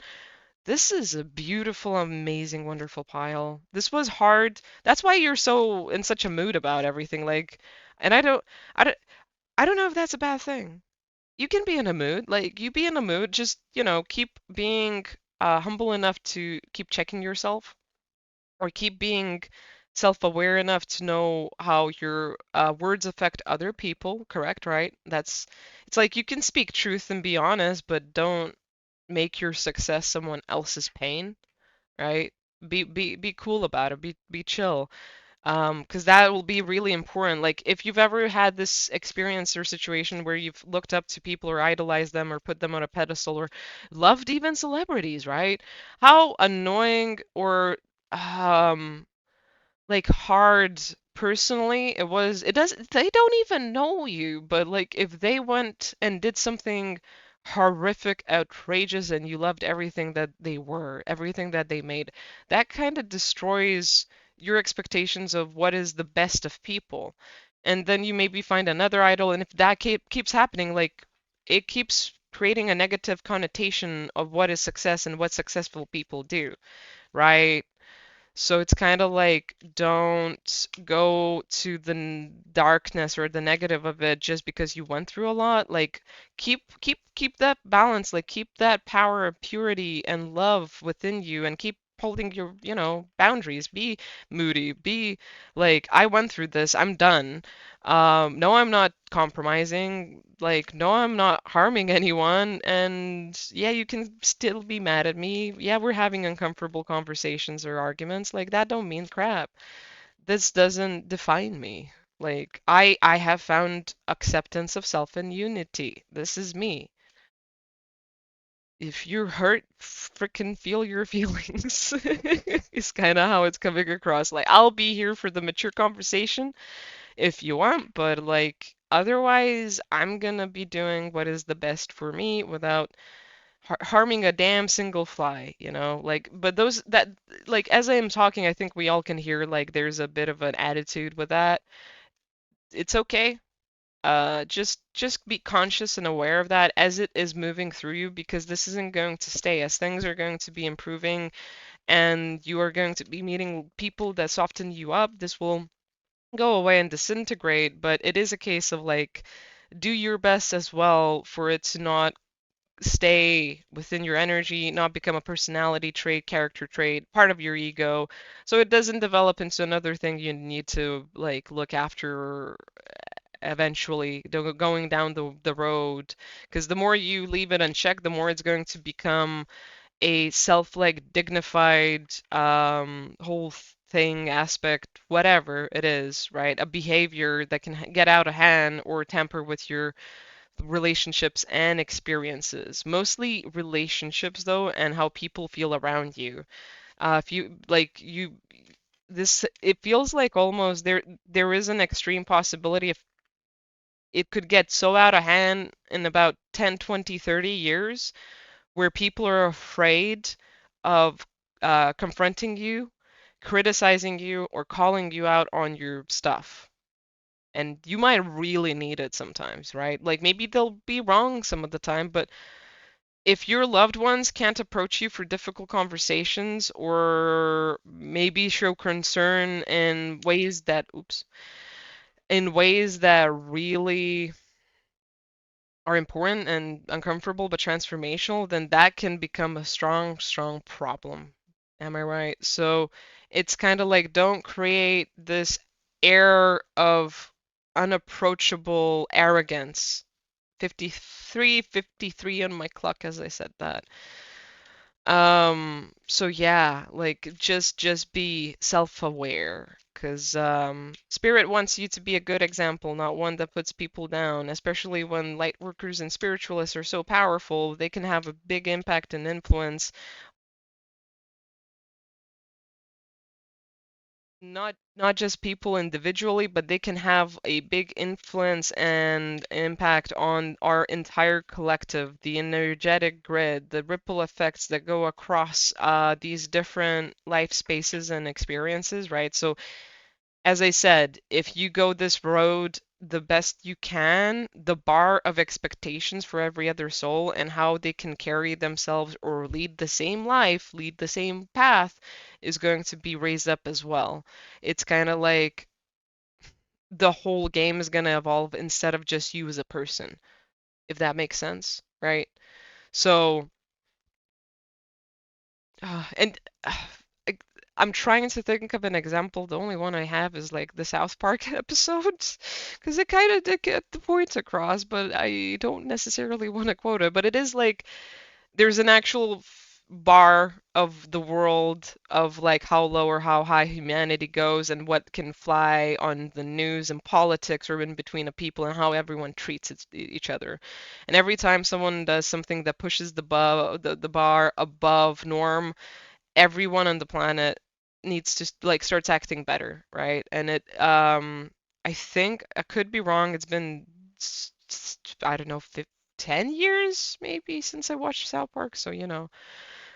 This is a beautiful, amazing, wonderful pile. This was hard. That's why you're so in such a mood about everything. Like, and I don't, I don't know if that's a bad thing. You can be in a mood. Like, you be in a mood, just, keep being humble enough to keep checking yourself or keep being self-aware enough to know how your words affect other people, correct, right? It's like you can speak truth and be honest, but don't make your success someone else's pain, right? Be cool about it. Be chill. 'Cause that will be really important. Like if you've ever had this experience or situation where you've looked up to people or idolized them or put them on a pedestal or loved even celebrities, right? How annoying or um like hard personally it does they don't even know you, but like if they went and did something horrific, outrageous, and you loved everything that they were, everything that they made, that kind of destroys your expectations of what is the best of people. And then you maybe find another idol, and if that keeps happening, like it keeps creating a negative connotation of what is success and what successful people do, right? So it's kind of like don't go to the darkness or the negative of it just because you went through a lot. Like keep that balance, like keep that power of purity and love within you and keep holding your, boundaries. Be moody, be like I went through this, I'm done. No, I'm not compromising. Like, no, I'm not harming anyone. And yeah, you can still be mad at me. Yeah, we're having uncomfortable conversations or arguments. Like, that don't mean crap. This doesn't define me. Like, I have found acceptance of self and unity. This is me. If you're hurt, freaking feel your feelings. It's kind of how it's coming across. Like, I'll be here for the mature conversation if you want, but like otherwise, I'm gonna be doing what is the best for me without harming a damn single fly, you know? Like, but those that like as I am talking, I think we all can hear like there's a bit of an attitude with that. It's okay. Just be conscious and aware of that as it is moving through you because this isn't going to stay as things are going to be improving and you are going to be meeting people that soften you up. This will go away and disintegrate, but it is a case of like do your best as well for it to not stay within your energy, not become a personality trait, character trait, part of your ego, so it doesn't develop into another thing you need to like look after eventually going down the road because the more you leave it unchecked the more it's going to become a self-like dignified whole thing aspect whatever it is, right? A behavior that can get out of hand or tamper with your relationships and experiences, mostly relationships though, and how people feel around you. If you like you this it feels like almost there is an extreme possibility if it could get so out of hand in about 10, 20, 30 years where people are afraid of confronting you, criticizing you, or calling you out on your stuff. And you might really need it sometimes, right? Like maybe they'll be wrong some of the time, but if your loved ones can't approach you for difficult conversations or maybe show concern in ways that really are important and uncomfortable but transformational, then that can become a strong, strong problem. Am I right? So it's kind of like don't create this air of unapproachable arrogance. 53 on my clock as I said that. So yeah, like just be self-aware, 'cause Spirit wants you to be a good example, not one that puts people down, especially when light workers and spiritualists are so powerful, they can have a big impact and influence not just people individually, but they can have a big influence and impact on our entire collective, the energetic grid, the ripple effects that go across these different life spaces and experiences, right? So, as I said, if you go this road, the best you can, the bar of expectations for every other soul and how they can carry themselves or lead the same life, lead the same path, is going to be raised up as well. It's kind of like the whole game is going to evolve instead of just you as a person, if that makes sense, right? So, and I, I'm trying to think of an example. The only one I have is like the South Park episodes, because it kind of did get the points across, but I don't necessarily want to quote it. But it is like there's an actual bar of the world of like how low or how high humanity goes and what can fly on the news and politics or in between a people and how everyone treats each other. And every time someone does something that pushes the bar above norm, everyone on the planet needs to like starts acting better, right? And I think I could be wrong. It's been I don't know, 10 years maybe since I watched South Park, so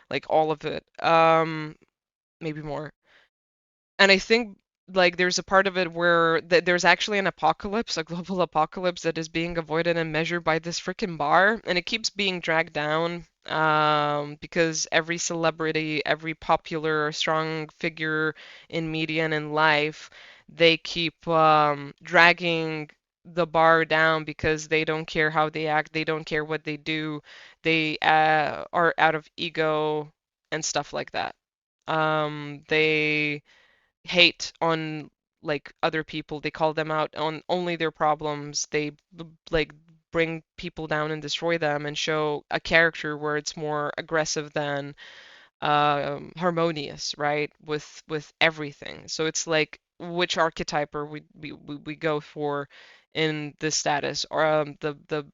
like all of it. Maybe more. And I think like there's a part of it where there's actually an apocalypse, a global apocalypse that is being avoided and measured by this freaking bar, and it keeps being dragged down because every celebrity, every popular strong figure in media and in life, they keep dragging the bar down because they don't care how they act, they don't care what they do, they are out of ego and stuff like that. They hate on like other people. They call them out on only their problems. They like bring people down and destroy them and show a character where it's more aggressive than harmonious, right? With everything. So it's like which archetype are we go for in this status, or the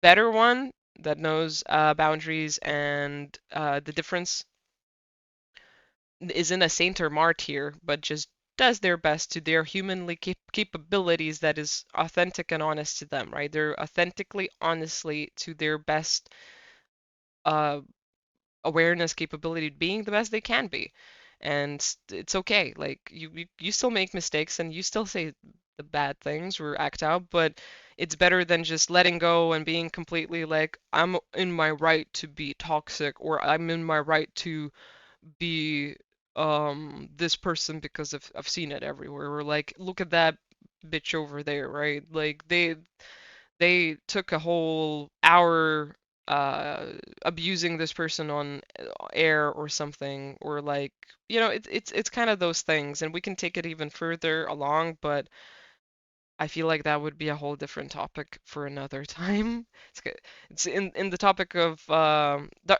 better one that knows boundaries and the difference isn't a saint or martyr, but just does their best to their humanly capabilities that is authentic and honest to them, right? They're authentically, honestly to their best uh, awareness capability, being the best they can be. And it's okay. Like you still make mistakes and you still say the bad things or act out, but it's better than just letting go and being completely like, I'm in my right to be toxic or I'm in my right to be this person because I've seen it everywhere. We're like, look at that bitch over there, right? Like they took a whole hour uh abusing this person on air or something, or like it's kind of those things, and we can take it even further along, but I feel like that would be a whole different topic for another time. It's in the topic of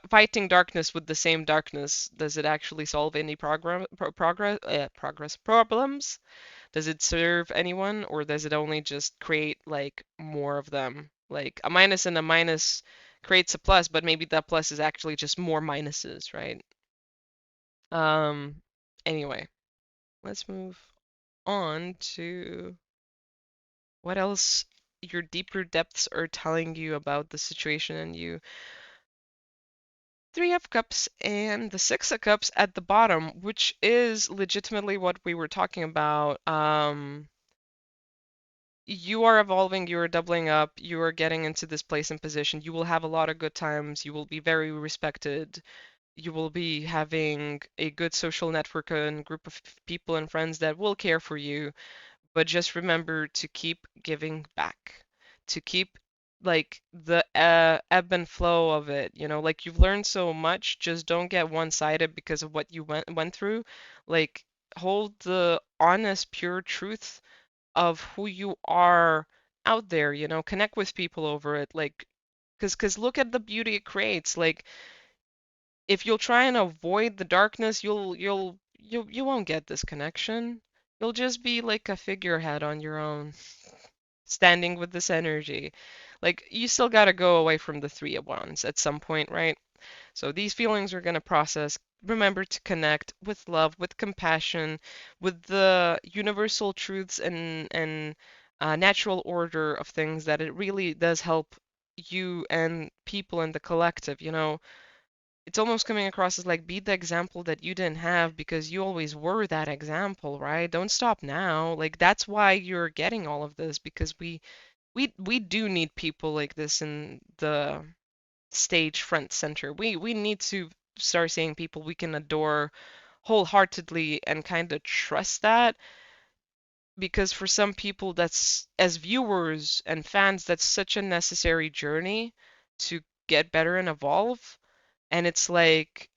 fighting darkness with the same darkness. Does it actually solve any progress problems? Does it serve anyone, or does it only just create like more of them? Like a minus and a minus creates a plus, but maybe that plus is actually just more minuses, right? Um, anyway, let's move on to what else your deeper depths are telling you about the situation and you. Three of Cups and the Six of Cups at the bottom, which is legitimately what we were talking about. You are evolving, you are doubling up, you are getting into this place and position. You will have a lot of good times, you will be very respected, you will be having a good social network and group of people and friends that will care for you. But just remember to keep giving back, to keep like the ebb and flow of it. Like you've learned so much, just don't get one-sided because of what you went through. Like hold the honest, pure truth of who you are out there, connect with people over it. Like, because look at the beauty it creates. Like if you'll try and avoid the darkness, you won't get this connection. You'll just be like a figurehead on your own, standing with this energy. Like you still got to go away from the Three of Wands at some point, right? So these feelings are going to process. Remember to connect with love, with compassion, with the universal truths and natural order of things that it really does help you and people in the collective. it's almost coming across as like be the example that you didn't have because you always were that example, right? Don't stop now. Like that's why you're getting all of this because we do need people like this in the stage front center. We need to start seeing people we can adore wholeheartedly and kind of trust that because for some people that's as viewers and fans that's such a necessary journey to get better and evolve and it's like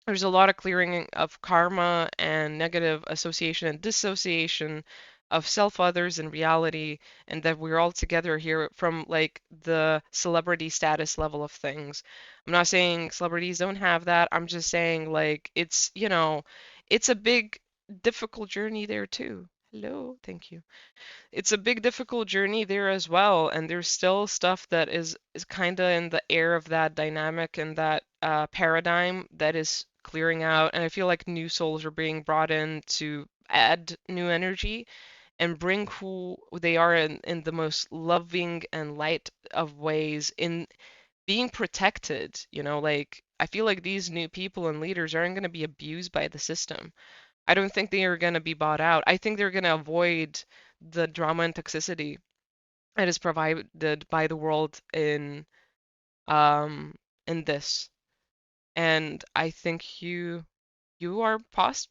there's a lot of clearing of karma and negative association and dissociation of self others and reality and that we're all together here from like the celebrity status level of things. I'm not saying celebrities don't have that. I'm just saying like it's a big difficult journey there too. Hello, thank you. It's a big difficult journey there as well, and there's still stuff that is kind of in the air of that dynamic and that paradigm that is clearing out, and I feel like new souls are being brought in to add new energy and bring who they are in the most loving and light of ways in being protected, like I feel like these new people and leaders aren't going to be abused by the system. I don't think they are going to be bought out. I think they're going to avoid the drama and toxicity that is provided by the world um in this. And I think you are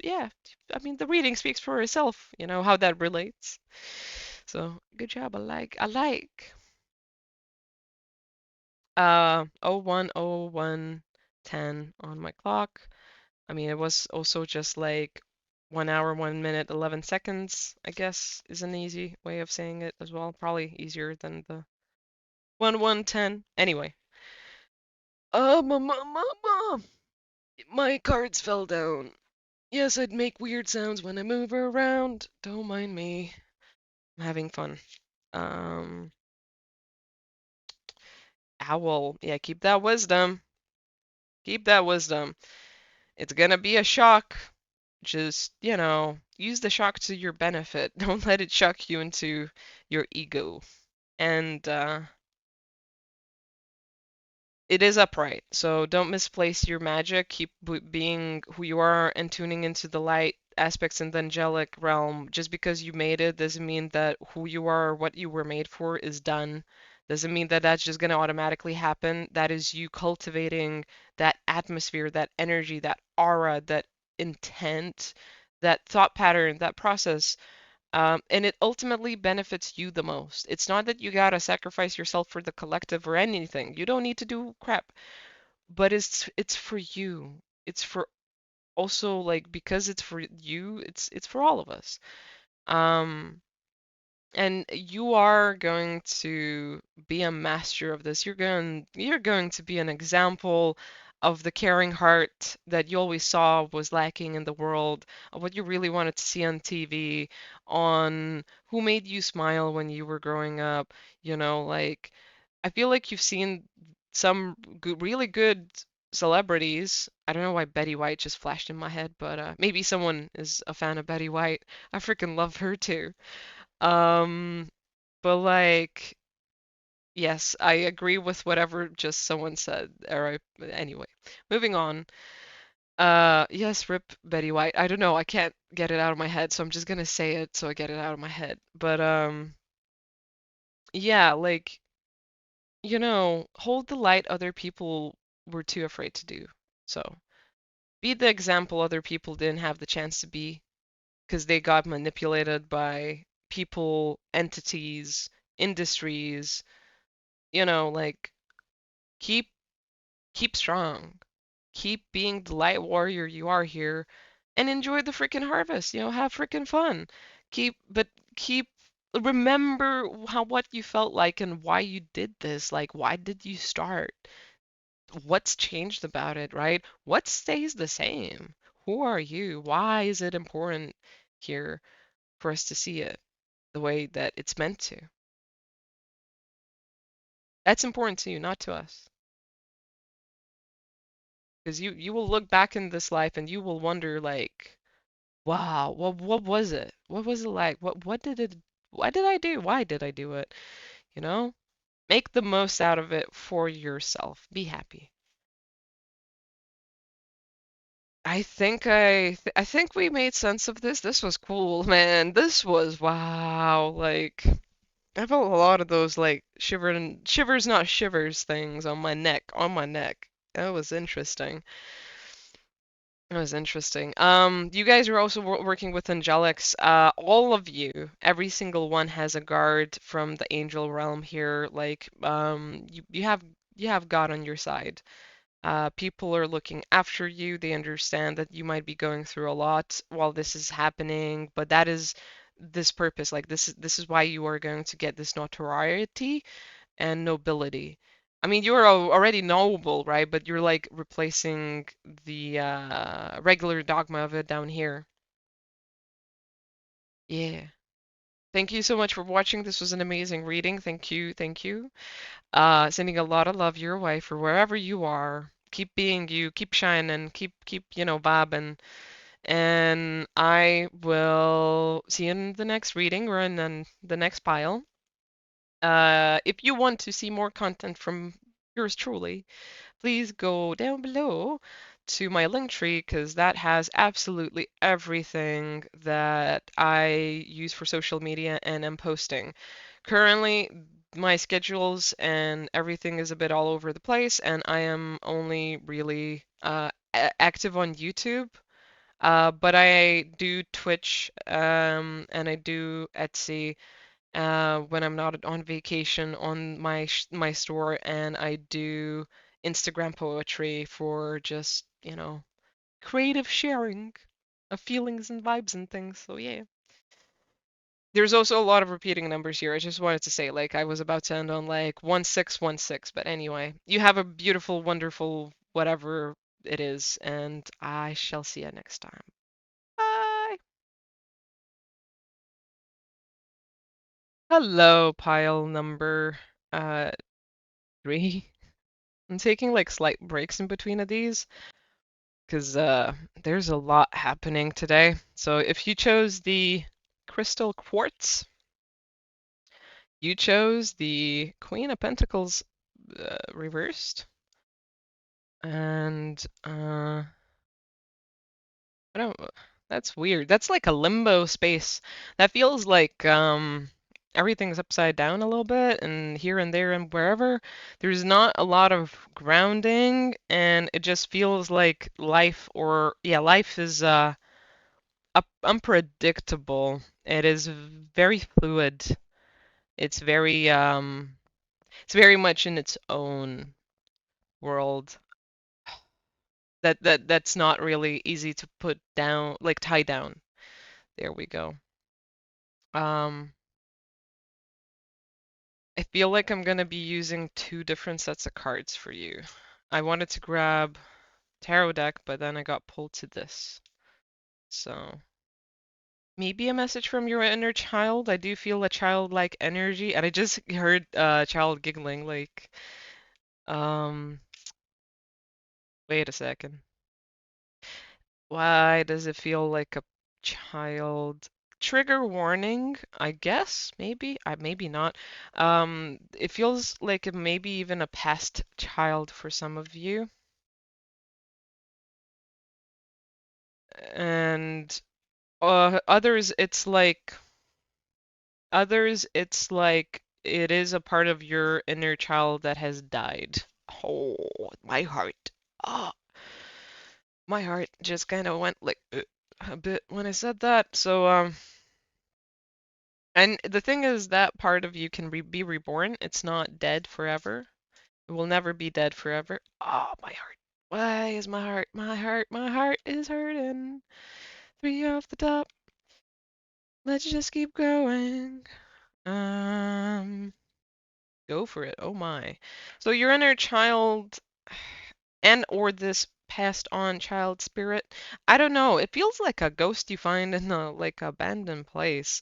yeah. I mean the reading speaks for itself, how that relates. So good job. I like. 01:01:10 on my clock. I mean, it was also just like 1 hour, 1 minute, 11 seconds, I guess, is an easy way of saying it as well. Probably easier than the 1:1:10. Anyway. My cards fell down. Yes, I'd make weird sounds when I move around. Don't mind me. I'm having fun. Um, Owl. Yeah, keep that wisdom. Keep that wisdom. It's gonna be a shock. Just, use the shock to your benefit. Don't let it shock you into your ego. And it is upright, so don't misplace your magic. Keep being who you are and tuning into the light aspects in the angelic realm. Just because you made it doesn't mean that who you are or what you were made for is done. Doesn't mean that that's just going to automatically happen. That is you cultivating that atmosphere, that energy, that aura, that intent, that thought pattern, that process. And it ultimately benefits you the most. It's not that you gotta sacrifice yourself for the collective or anything. You don't need to do crap, but it's for you. It's for also like because it's for you, it's for all of us. Um, and you are going to be a master of this. You're going to be an example of the caring heart that you always saw was lacking in the world, of what you really wanted to see on TV, on who made you smile when you were growing up. Like I feel like you've seen some really good celebrities. I don't know why Betty White just flashed in my head, but maybe someone is a fan of Betty White. I freaking love her too. Um, but like, yes, I agree with whatever just someone said. All right, anyway, moving on. Yes, rip Betty White. I don't know, I can't get it out of my head, so I'm just gonna say it so I get it out of my head. But yeah, like, hold the light other people were too afraid to do. So, be the example other people didn't have the chance to be because they got manipulated by people, entities, industries, like keep keep strong. Keep being the light warrior you are here and enjoy the freaking harvest, have freaking fun. Keep remember what you felt like and why you did this. Like why did you start? What's changed about it, right? What stays the same? Who are you? Why is it important here for us to see it the way that it's meant to? That's important to you, not to us. Because you will look back in this life and you will wonder like, wow, what was it? What was it like? What did I do? Why did I do it? You know? Make the most out of it for yourself. Be happy. I think we made sense of this. This was cool, man. This was wow. Like I felt a lot of those like shivers, not shivers things on my neck. That was interesting. That was interesting. You guys are also working with angelics. All of you, every single one has a guard from the angel realm here. Like, you have God on your side. People are looking after you. They understand that you might be going through a lot while this is happening, but that is this purpose. Like this is why you are going to get this notoriety and nobility. I mean, you're already noble, right? But you're like replacing the regular dogma of it down here. Yeah. Thank you so much for watching. This was an amazing reading. Thank you. Thank you. Sending a lot of love your way for wherever you are. Keep being you, keep shining, keep, vibing. And I will see you in the next reading or in the next pile. If you want to see more content from yours truly, please go down below to my link tree because that has absolutely everything that I use for social media and am posting. Currently, my schedules and everything is a bit all over the place, and I am only really active on YouTube. But I do Twitch and I do Etsy when I'm not on vacation on my store, and I do Instagram poetry for just, creative sharing of feelings and vibes and things. So yeah. There's also a lot of repeating numbers here. I just wanted to say, like, I was about to end on like 1616, but anyway, you have a beautiful, wonderful whatever it is, and I shall see you next time. Bye. Hello, pile number uh 3. I'm taking like slight breaks in between of these because there's a lot happening today. So if you chose the crystal quartz, you chose the Queen of Pentacles reversed, and I don't. That's weird. That's like a limbo space. That feels like everything's upside down a little bit, and here and there and wherever. There's not a lot of grounding, and it just feels like life or yeah, life is unpredictable. It is very fluid. It's very much in its own world. That's not really easy to put down, like tie down. There we go. Um, I feel like I'm gonna be using two different sets of cards for you. I wanted to grab tarot deck, but then I got pulled to this. So maybe a message from your inner child. I do feel a childlike energy, and I just heard child giggling. Like, um, wait a second. Why does it feel like a child? Trigger warning, I guess, maybe. Maybe not. It feels like it may be even a past child for some of you. And others, it's like it is a part of your inner child that has died. Oh, my heart. Oh, my heart just kind of went like a bit when I said that. So, and the thing is that part of you can be reborn. It's not dead forever. It will never be dead forever. Oh, my heart. Why is my heart, my heart is hurting. 3 off the top. Let's just keep going. Um, Go for it. Oh my. So your inner child and or this passed on child spirit, I don't know. It feels like a ghost you find in a like abandoned place.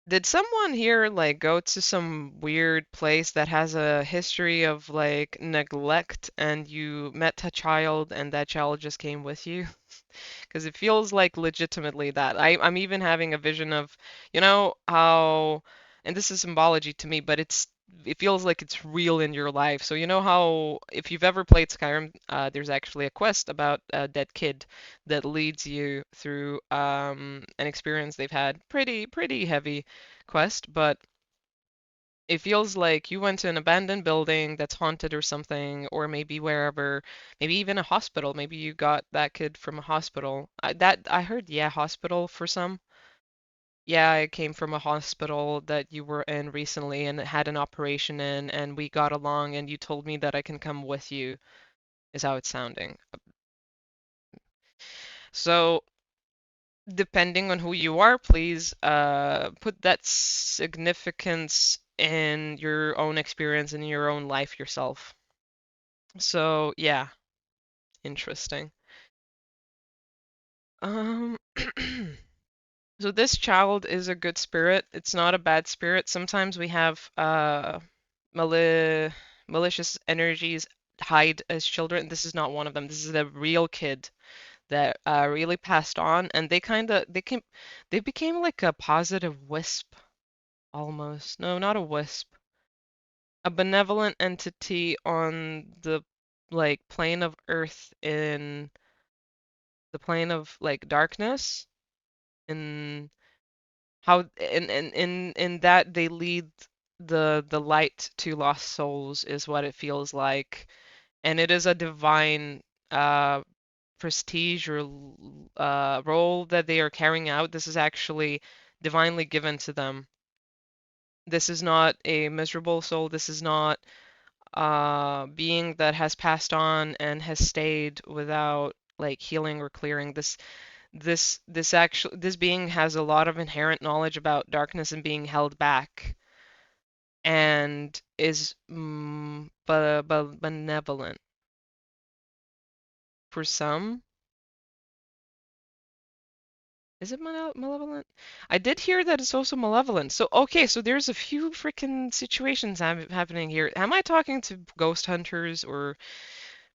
Did someone here like go to some weird place that has a history of like neglect and you met a child and that child just came with you? Because it feels like legitimately that. I'm even having a vision of, how, and this is symbology to me, but it's it feels like it's real in your life. So you know how if you've ever played Skyrim, there's actually a quest about a dead kid that leads you through an experience they've had. Pretty heavy quest, but it feels like you went to an abandoned building that's haunted or something, or maybe wherever, maybe even a hospital. Maybe you got that kid from a hospital. I heard, yeah, hospital for some. Yeah, I came from a hospital that you were in recently and had an operation in, and we got along, and you told me that I can come with you, is how it's sounding. So, depending on who you are, please put that significance in your own experience, in your own life yourself. So, yeah, interesting. Um, so this child is a good spirit. It's not a bad spirit. Sometimes we have mali malicious energies hide as children. This is not one of them. This is a real kid that really passed on, and they became like a positive wisp almost. No, not a wisp. A benevolent entity on the like plane of Earth in the plane of like darkness, and how in that they lead the light to lost souls is what it feels like, and it is a divine uh prestige or role that they are carrying out. This is actually divinely given to them. This is not a miserable soul. This is not being that has passed on and has stayed without like healing or clearing. This being has a lot of inherent knowledge about darkness and being held back, and is benevolent for some. Is it malevolent? I did hear that it's also malevolent. So okay, so there's a few freaking situations happening here. Am I talking to ghost hunters or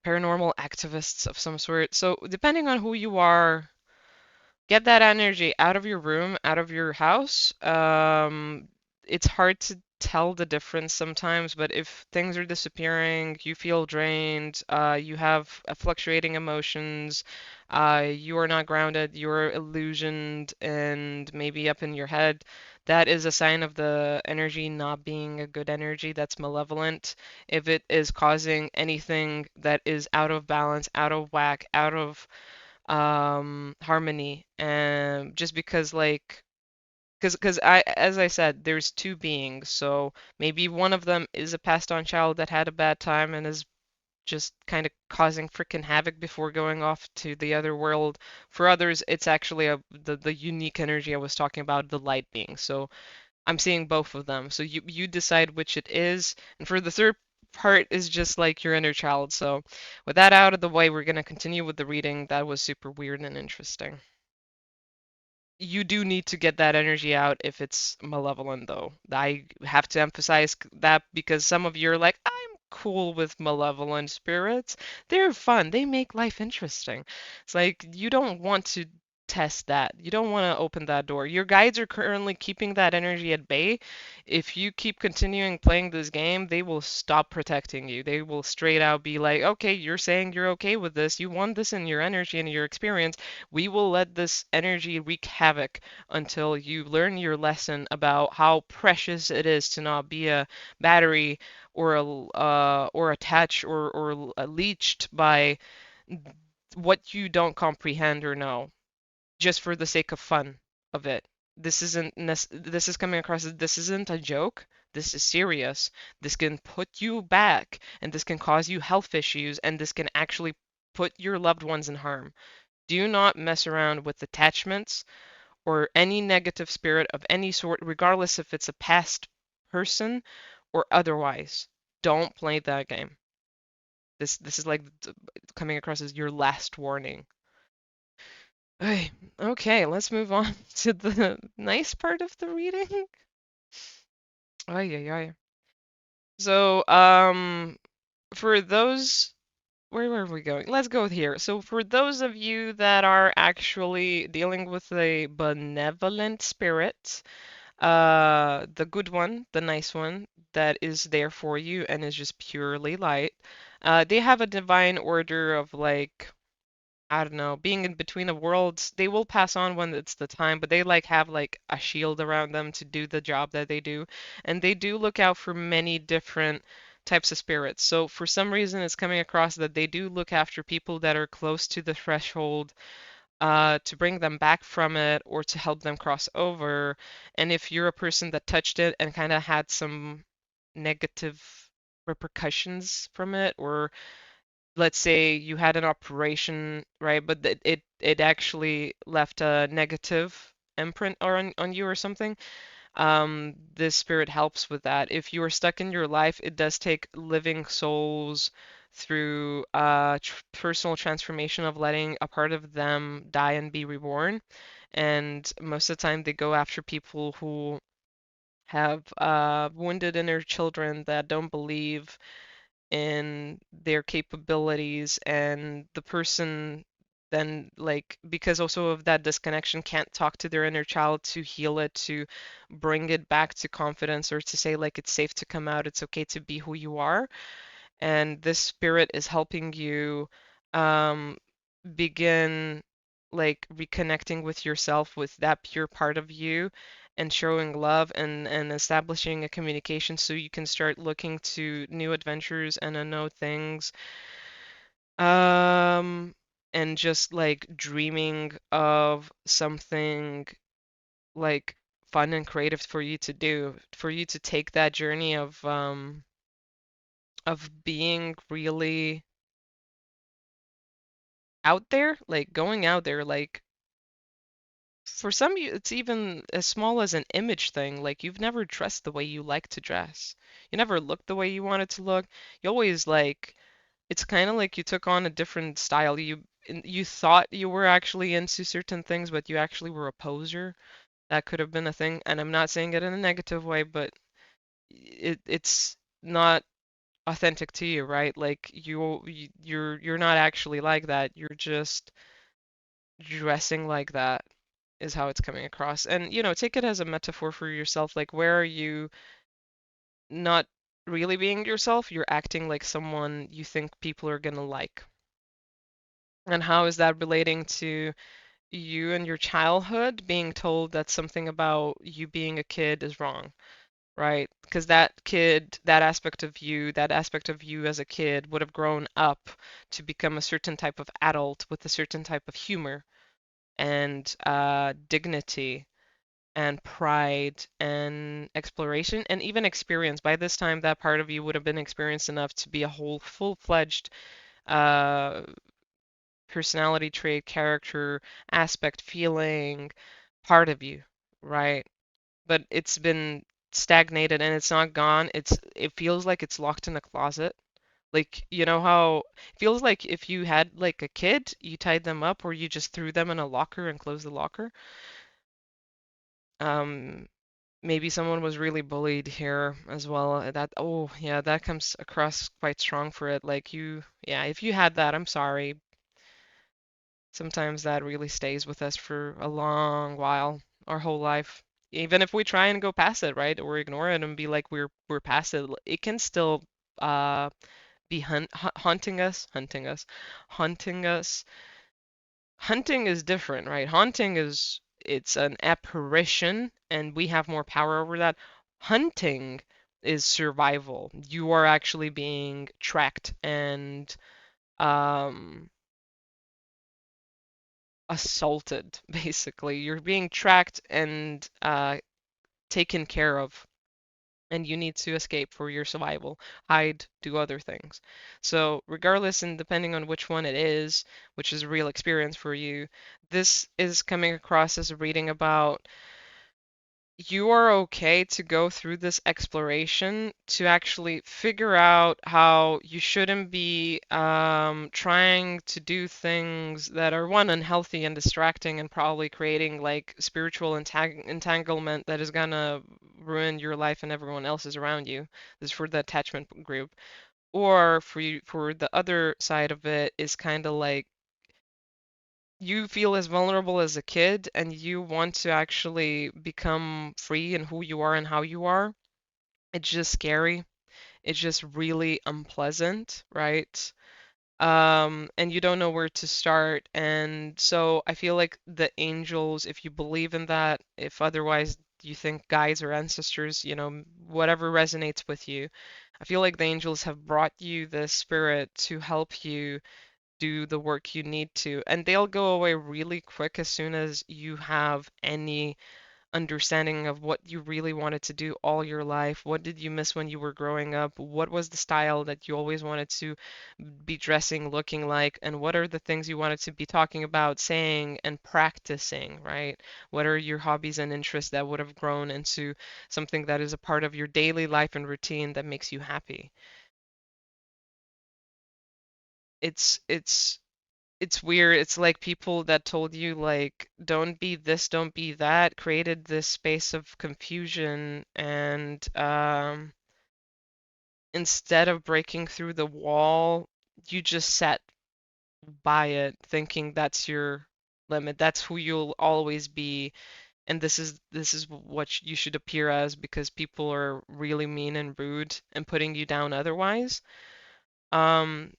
paranormal activists of some sort? So depending on who you are, get that energy out of your room, out of your house. It's hard to tell the difference sometimes, but if things are disappearing, you feel drained, you have fluctuating emotions, you are not grounded, you're illusioned and maybe up in your head, that is a sign of the energy not being a good energy that's malevolent. If it is causing anything that is out of balance, out of whack, out of harmony, and just because like because I as I said there's two beings, so maybe one of them is a passed on child that had a bad time and is just kind of causing freaking havoc before going off to the other world. For others it's actually the unique energy I was talking about, the light being. So I'm seeing both of them, so you decide which it is. And for the third part is just like your inner child. So with that out of the way, we're going to continue with the reading. That was super weird and interesting. You do need to get that energy out if it's malevolent, though. I have to emphasize that because some of you are like, I'm cool with malevolent spirits. They're fun. They make life interesting. It's like you don't want to test that. You don't want to open that door. Your guides are currently keeping that energy at bay. If you keep continuing playing this game, they will stop protecting you. They will straight out be like, okay, you're saying you're okay with this. You want this in your energy and your experience. We will let this energy wreak havoc until you learn your lesson about how precious it is to not be a battery or attached or leached by what you don't comprehend or know, just for the sake of fun of it. This is coming across as this isn't a joke. This is serious. This can put you back, and this can cause you health issues, and this can actually put your loved ones in harm. Do not mess around with attachments or any negative spirit of any sort, regardless if it's a past person or otherwise. Don't play that game. This is like coming across as your last warning. Okay, okay, let's move on to the nice part of the reading. Ay, ay, ay. So, for those, where were we going? Let's go here. So, for those of you that are actually dealing with a benevolent spirit, The good one, the nice one that is there for you and is just purely light. They have a divine order of like, I don't know, being in between the worlds. They will pass on when it's the time, but they like have like a shield around them to do the job that they do. And they do look out for many different types of spirits. So for some reason it's coming across that they do look after people that are close to the threshold, to bring them back from it or to help them cross over. And if you're a person that touched it and kind of had some negative repercussions from it, or let's say you had an operation, right, but it actually left a negative imprint on you or something, this spirit helps with that. If you are stuck in your life, it does take living souls through tr personal transformation of letting a part of them die and be reborn. And most of the time, they go after people who have wounded inner children that don't believe in their capabilities, and the person then like because also of that disconnection can't talk to their inner child to heal it, to bring it back to confidence, or to say like it's safe to come out, it's okay to be who you are. And this spirit is helping you um begin like reconnecting with yourself, with that pure part of you, and showing love and establishing a communication so you can start looking to new adventures and unknown things. Um, and just like dreaming of something like fun and creative for you to do, for you to take that journey of being really out there, like going out there, like for some, it's even as small as an image thing. Like you've never dressed the way you like to dress. You never looked the way you wanted to look. You always like, it's kind of like you took on a different style. You thought you were actually into certain things, but you actually were a poser. That could have been a thing. And I'm not saying it in a negative way, but it's not authentic to you, right? Like you're not actually like that. You're just dressing like that is how it's coming across. And, take it as a metaphor for yourself. Like, where are you not really being yourself? You're acting like someone you think people are gonna like. And how is that relating to you and your childhood being told that something about you being a kid is wrong, right? Because that kid, that aspect of you as a kid would have grown up to become a certain type of adult with a certain type of humor and dignity and pride and exploration and even experience. By this time, that part of you would have been experienced enough to be a whole full-fledged uh, personality trait, character, aspect, feeling part of you, right? But it's been stagnated and it's not gone. It feels like it's locked in a closet. Like, you know how it feels like if you had like a kid, you tied them up or you just threw them in a locker and closed the locker. Um, Maybe someone was really bullied here as well. Oh, yeah, that comes across quite strong for it. Like yeah, if you had that, I'm sorry. Sometimes that really stays with us for a long while, our whole life. Even if we try and go past it, right, or ignore it and be like we're past it, it can still uh be haunting us. Hunting is different, right? Haunting is it's an apparition and we have more power over that. Hunting is survival. You are actually being tracked and um assaulted, basically. You're being tracked and taken care of. And you need to escape for your survival, hide, do other things. So, regardless and depending on which one it is, which is a real experience for you, this is coming across as a reading about you are okay to go through this exploration to actually figure out how you shouldn't be trying to do things that are one unhealthy and distracting and probably creating like spiritual entanglement that is gonna ruin your life and everyone else's around you. This is for the attachment group. Or for the other side of it is kind of like you feel as vulnerable as a kid and you want to actually become free in who you are and how you are, it's just scary. It's just really unpleasant, right? And you don't know where to start. And so I feel like the angels, if you believe in that, if otherwise you think guides or ancestors, whatever resonates with you, I feel like the angels have brought you the spirit to help you do the work you need to. And they'll go away really quick as soon as you have any understanding of what you really wanted to do all your life. What did you miss when you were growing up? What was the style that you always wanted to be dressing, looking like? And what are the things you wanted to be talking about, saying, and practicing, right? What are your hobbies and interests that would have grown into something that is a part of your daily life and routine that makes you happy? It's it's weird. It's like people that told you like don't be this, don't be that, created this space of confusion and instead of breaking through the wall, you just sat by it thinking that's your limit. That's who you'll always be and this is what you should appear as because people are really mean and rude and putting you down otherwise. Um,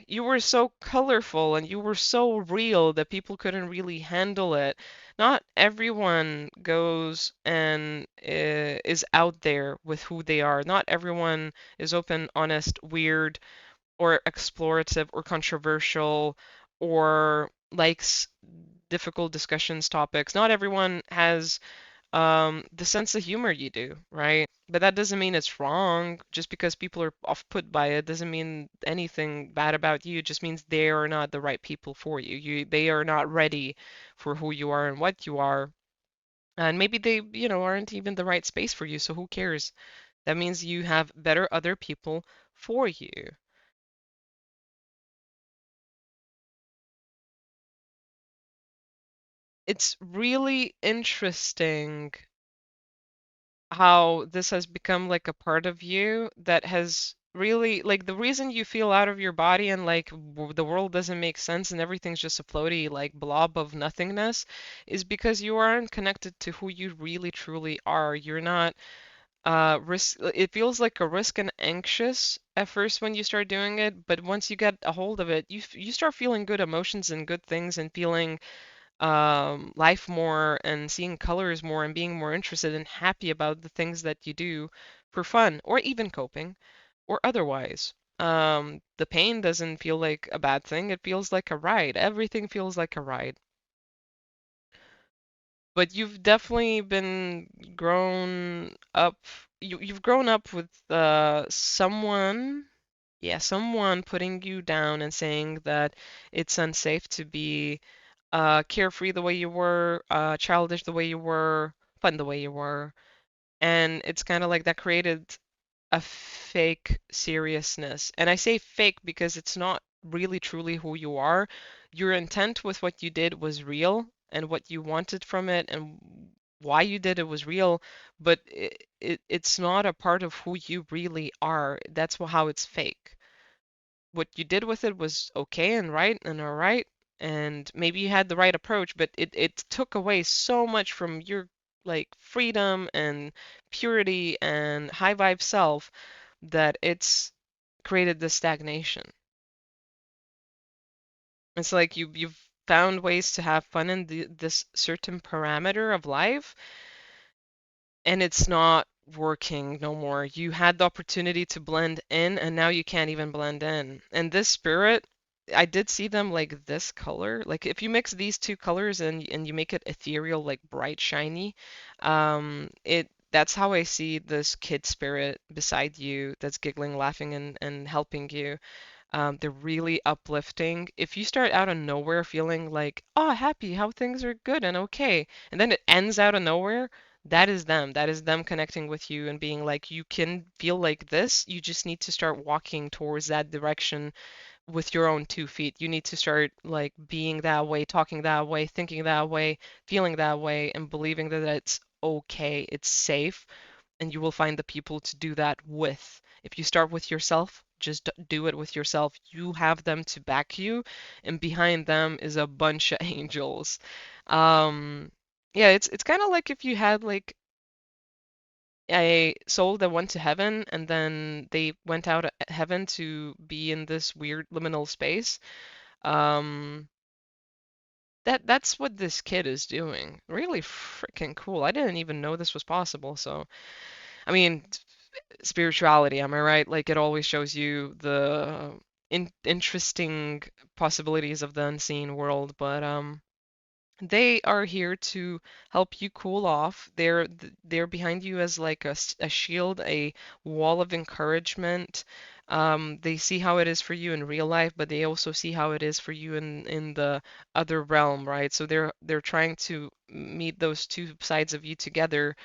you were so colorful and you were so real that people couldn't really handle it. Not everyone goes and is out there with who they are. Not everyone is open, honest, weird, or explorative or controversial or likes difficult discussions topics. Not everyone has the sense of humor you do, right? But that doesn't mean it's wrong. Just because people are off put by it doesn't mean anything bad about you. It just means they are not the right people for you. They are not ready for who you are and what you are. And maybe they, aren't even the right space for you, so who cares? That means you have better other people for you. It's really interesting how this has become like a part of you that has really like the reason you feel out of your body and like the world doesn't make sense and everything's just a floaty like blob of nothingness is because you aren't connected to who you really truly are. You're not risk it feels like a risk and anxious at first when you start doing it, but once you get a hold of it, you start feeling good emotions and good things and feeling life more and seeing colors more and being more interested and happy about the things that you do for fun or even coping or otherwise. The pain doesn't feel like a bad thing. It feels like a ride. Everything feels like a ride. But you've definitely been grown up. You've grown up with someone, yeah, someone putting you down and saying that it's unsafe to be carefree the way you were, childish the way you were, fun the way you were. And it's kind of like that created a fake seriousness. And I say fake because it's not really truly who you are. Your intent with what you did was real, and what you wanted from it and why you did it was real, but it's not a part of who you really are. That's how it's fake. What you did with it was okay and right and all right, and maybe you had the right approach, but it took away so much from your like freedom and purity and high vibe self that it's created this stagnation. It's like you've found ways to have fun in this certain parameter of life, and it's not working no more. You had the opportunity to blend in, and now you can't even blend in. And this spirit, I did see them like this color. Like if you mix these two colors and you make it ethereal, like bright, shiny, it that's how I see this kid spirit beside you that's giggling, laughing, and helping you. They're really uplifting. If you start out of nowhere feeling like, oh, happy, how things are good and okay, and then it ends out of nowhere, that is them. That is them connecting with you and being like, you can feel like this. You just need to start walking towards that direction with your own 2 feet. You need to start like being that way, talking that way, thinking that way, feeling that way, and believing that it's okay, it's safe, and you will find the people to do that with. If you start with yourself, just do it with yourself. You have them to back you, and behind them is a bunch of angels. Um, yeah, it's kind of like if you had like a soul that went to heaven and then they went out of heaven to be in this weird liminal space. Um, that's what this kid is doing. Really freaking cool. I didn't even know this was possible. So, I mean, spirituality, am I right? Like it always shows you the interesting possibilities of the unseen world, but they are here to help you cool off. They're behind you as like a shield, a wall of encouragement. They see how it is for you in real life, but they also see how it is for you in the other realm, right? So they're trying to meet those two sides of you together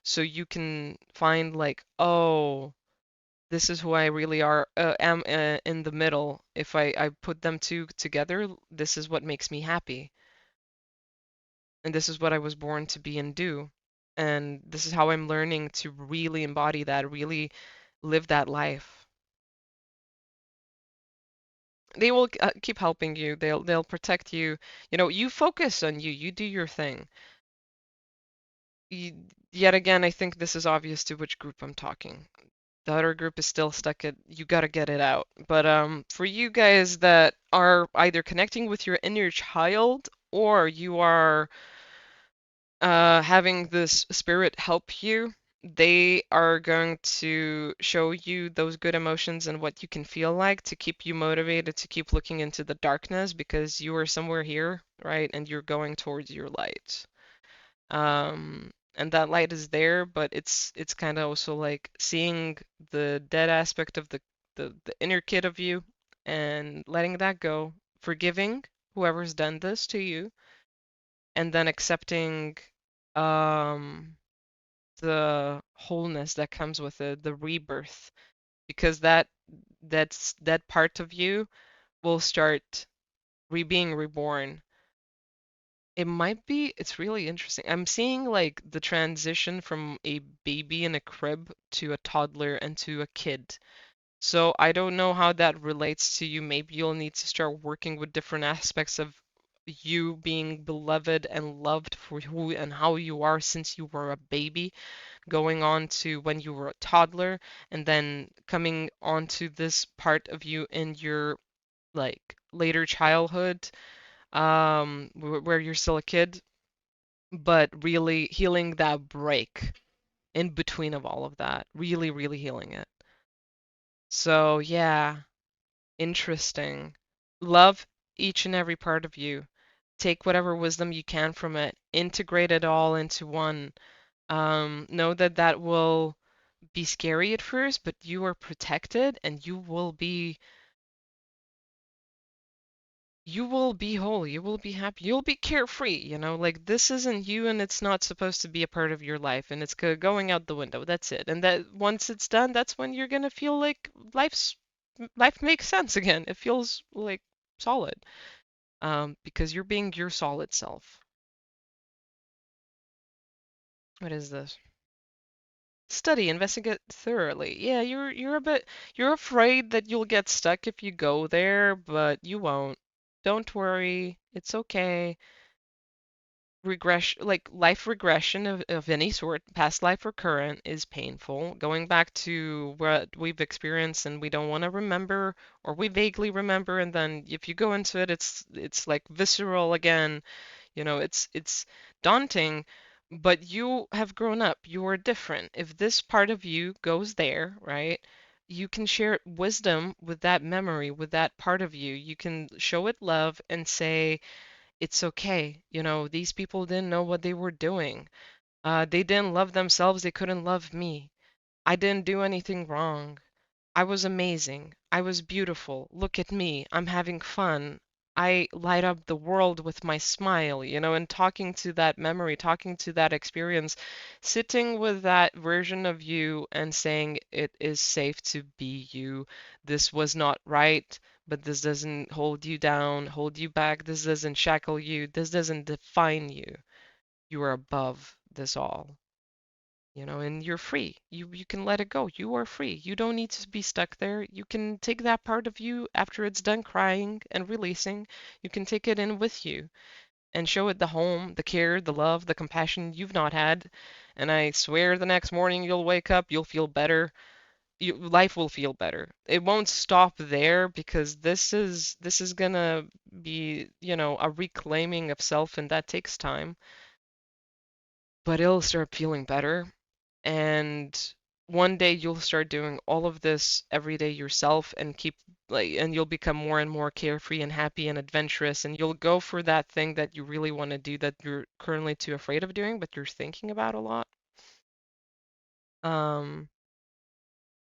so you can find like, oh, this is who I really am in the middle. If I put them two together, this is what makes me happy. And this is what I was born to be and do. And this is how I'm learning to really embody that, really live that life. They will keep helping you. They'll protect you. You know, you focus on you. You do your thing. Yet again, I think this is obvious to which group I'm talking. The other group is still stuck at you gotta get it out. But for you guys that are either connecting with your inner child or you are having this spirit help you, they are going to show you those good emotions and what you can feel like to keep you motivated to keep looking into the darkness because you are somewhere here, right? And you're going towards your light. And that light is there, but it's kind of also like seeing the dead aspect of the inner kid of you and letting that go, forgiving whoever's done this to you, and then accepting um the wholeness that comes with it, the rebirth, because that part of you will start being reborn. It might be, it's really interesting. I'm seeing like the transition from a baby in a crib to a toddler and to a kid. So I don't know how that relates to you. Maybe you'll need to start working with different aspects of you being beloved and loved for who and how you are since you were a baby, going on to when you were a toddler, and then coming on to this part of you in your like later childhood, where you're still a kid, but really healing that break in between of all of that, really, really healing it. So yeah, interesting. Love each and every part of you. Take whatever wisdom you can from it, integrate it all into one. Know that that will be scary at first, but you are protected and you will be whole, you will be happy, you'll be carefree, like this isn't you and it's not supposed to be a part of your life and it's going out the window. That's it. And that once it's done, that's when you're gonna feel like life makes sense again. It feels like solid. Because you're being your solid self. What is this? Study, investigate thoroughly. Yeah, you're afraid that you'll get stuck if you go there, but you won't. Don't worry. It's okay. Regression, like life regression of any sort, past life or current, is painful. Going back to what we've experienced and we don't want to remember, or we vaguely remember, and then if you go into it, it's like visceral again. It's daunting, but you have grown up. You are different. If this part of you goes there, right? You can share wisdom with that memory, with that part of you. You can show it love and say, it's okay. These people didn't know what they were doing. They didn't love themselves. They couldn't love me. I didn't do anything wrong. I was amazing. I was beautiful. Look at me. I'm having fun. I light up the world with my smile, and talking to that memory, talking to that experience, sitting with that version of you and saying it is safe to be you. This was not right, but this doesn't hold you down, hold you back. This doesn't shackle you. This doesn't define you. You are above this all. and you're free. You can let it go. You are free. You don't need to be stuck there. You can take that part of you after it's done crying and releasing. You can take it in with you and show it the home, the care, the love, the compassion you've not had. And I swear the next morning you'll wake up, you'll feel better. Life will feel better. It won't stop there because this is gonna be, a reclaiming of self, and that takes time, but it'll start feeling better. And one day you'll start doing all of this every day yourself and you'll become more and more carefree and happy and adventurous, and you'll go for that thing that you really want to do that you're currently too afraid of doing, but you're thinking about a lot. Um,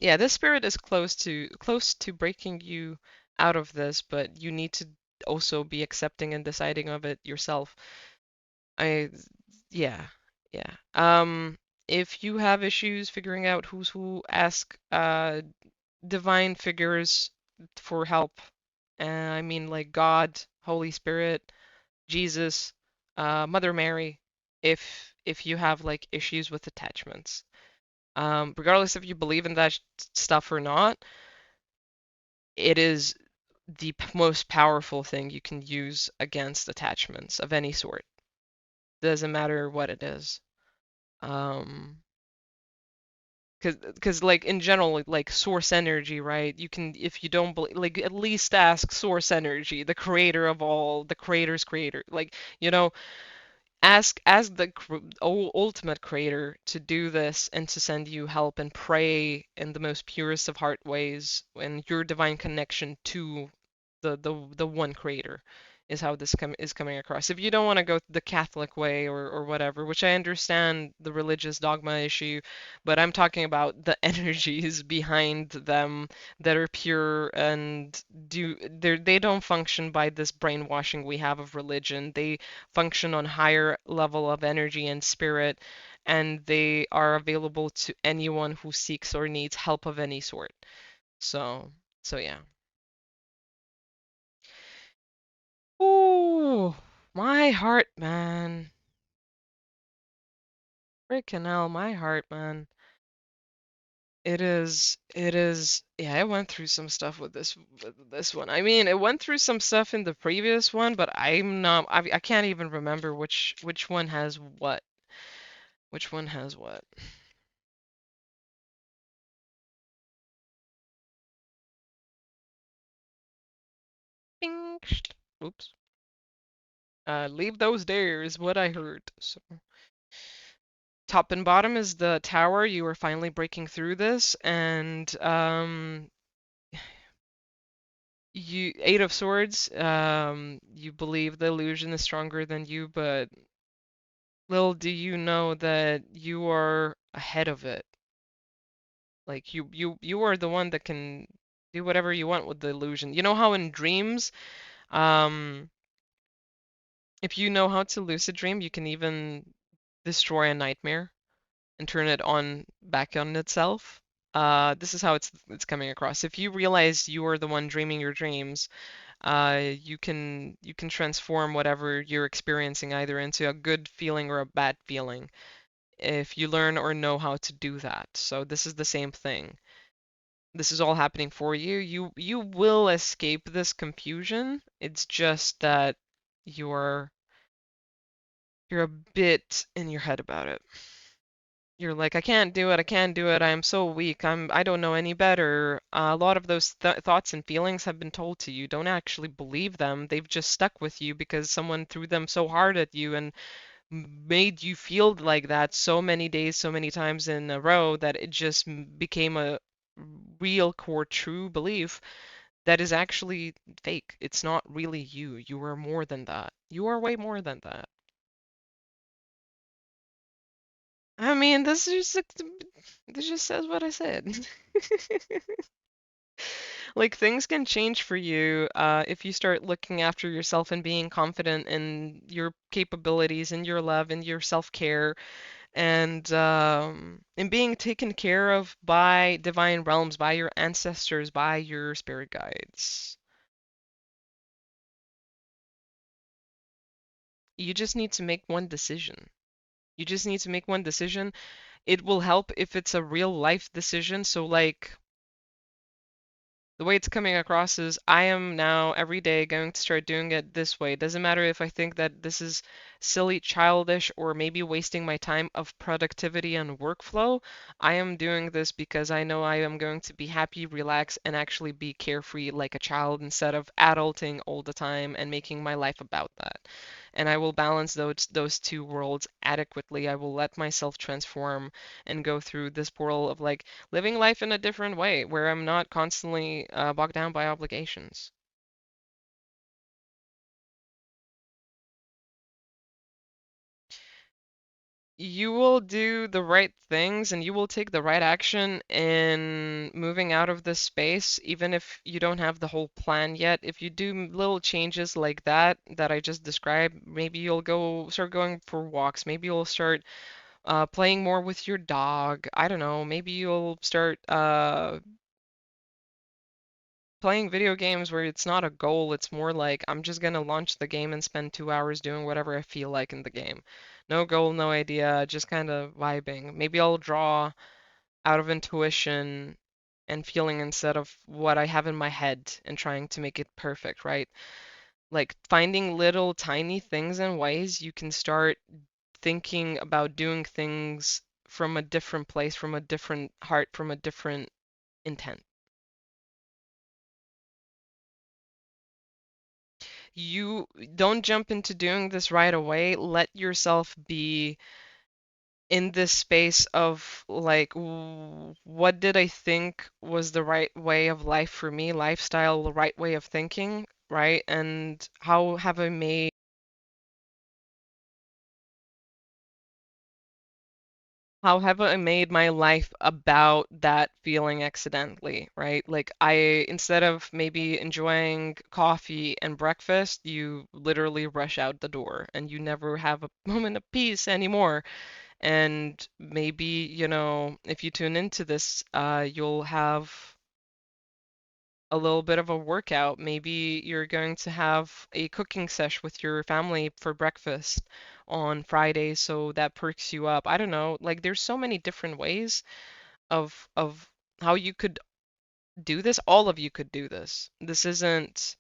yeah, this spirit is close to breaking you out of this, but you need to also be accepting and deciding of it yourself. I, yeah, yeah. If you have issues figuring out who's who, ask divine figures for help. I mean, like God, Holy Spirit, Jesus, Mother Mary, if you have like issues with attachments. Regardless if you believe in that stuff or not, it is the most powerful thing you can use against attachments of any sort. Doesn't matter what it is. Um, because like in general, like source energy, right? You can, if you don't believe, like at least ask source energy, the creator of all, the creator's creator. Like, you know, ask the ultimate creator to do this and to send you help and pray in the most purest of heart ways and your divine connection to the one creator is how this is coming across. If you don't want to go the Catholic way or whatever, which I understand the religious dogma issue, but I'm talking about the energies behind them that are pure and they don't function by this brainwashing we have of religion. They function on higher level of energy and spirit, and they are available to anyone who seeks or needs help of any sort. So, so yeah. Ooh, my heart, man. Freaking hell, my heart, man. Yeah, I went through some stuff with this one. I mean, it went through some stuff in the previous one, but I can't even remember which one has what. Which one has what? Bing. Oops. Leave those there is what I heard. So, top and bottom is the tower. You are finally breaking through this, and you Eight of Swords. You believe the illusion is stronger than you, but little do you know that you are ahead of it. Like you are the one that can do whatever you want with the illusion. You know how in dreams, um, if you know how to lucid dream, you can even destroy a nightmare and turn it on back on itself. This is how it's coming across. If you realize you are the one dreaming your dreams, you can transform whatever you're experiencing either into a good feeling or a bad feeling if you learn or know how to do that. So this is the same thing. This is all happening for you. You will escape this confusion. It's just that you're you're a bit in your head about it. You're like, I can't do it. I can't do it. I am so weak. I don't know any better. A lot of those thoughts and feelings have been told to you. Don't actually believe them. They've just stuck with you because someone threw them so hard at you and made you feel like that so many days, so many times in a row that it just became a real core true belief that is actually fake. It's not really you. You are more than that. You are way more than that. I mean, this just says what I said. Like things can change for you if you start looking after yourself and being confident in your capabilities and your love and your self-care and being taken care of by divine realms, by your ancestors, by your spirit guides. You just need to make one decision. You just need to make one decision. It will help if it's a real life decision. So like the way it's coming across is I am now every day going to start doing it this way. It doesn't matter if I think that this is silly, childish, or maybe wasting my time of productivity and workflow. I am doing this because I know I am going to be happy, relax, and actually be carefree like a child instead of adulting all the time and making my life about that. And I will balance those two worlds adequately. I will let myself transform and go through this portal of like living life in a different way where I'm not constantly bogged down by obligations. You will do the right things and you will take the right action in moving out of this space, even if you don't have the whole plan yet. If you do little changes like that I just described, maybe you'll go start going for walks. Maybe you'll start playing more with your dog. I don't know. Maybe you'll start playing video games where it's not a goal, it's more like I'm just gonna launch the game and spend 2 hours doing whatever I feel like in the game. No goal, no idea, just kind of vibing. Maybe I'll draw out of intuition and feeling instead of what I have in my head and trying to make it perfect, right? Like finding little tiny things and ways you can start thinking about doing things from a different place, from a different heart, from a different intent. You don't jump into doing this right away. Let yourself be in this space of like, what did I think was the right way of life for me, lifestyle, the right way of thinking, right? And how have I made my life about that feeling accidentally, right? Like instead of maybe enjoying coffee and breakfast, you literally rush out the door and you never have a moment of peace anymore. And maybe, if you tune into this, you'll have a little bit of a workout. Maybe you're going to have a cooking sesh with your family for breakfast on Friday, so that perks you up. I don't know. Like there's so many different ways of how you could do this. All of you could do this. This isn't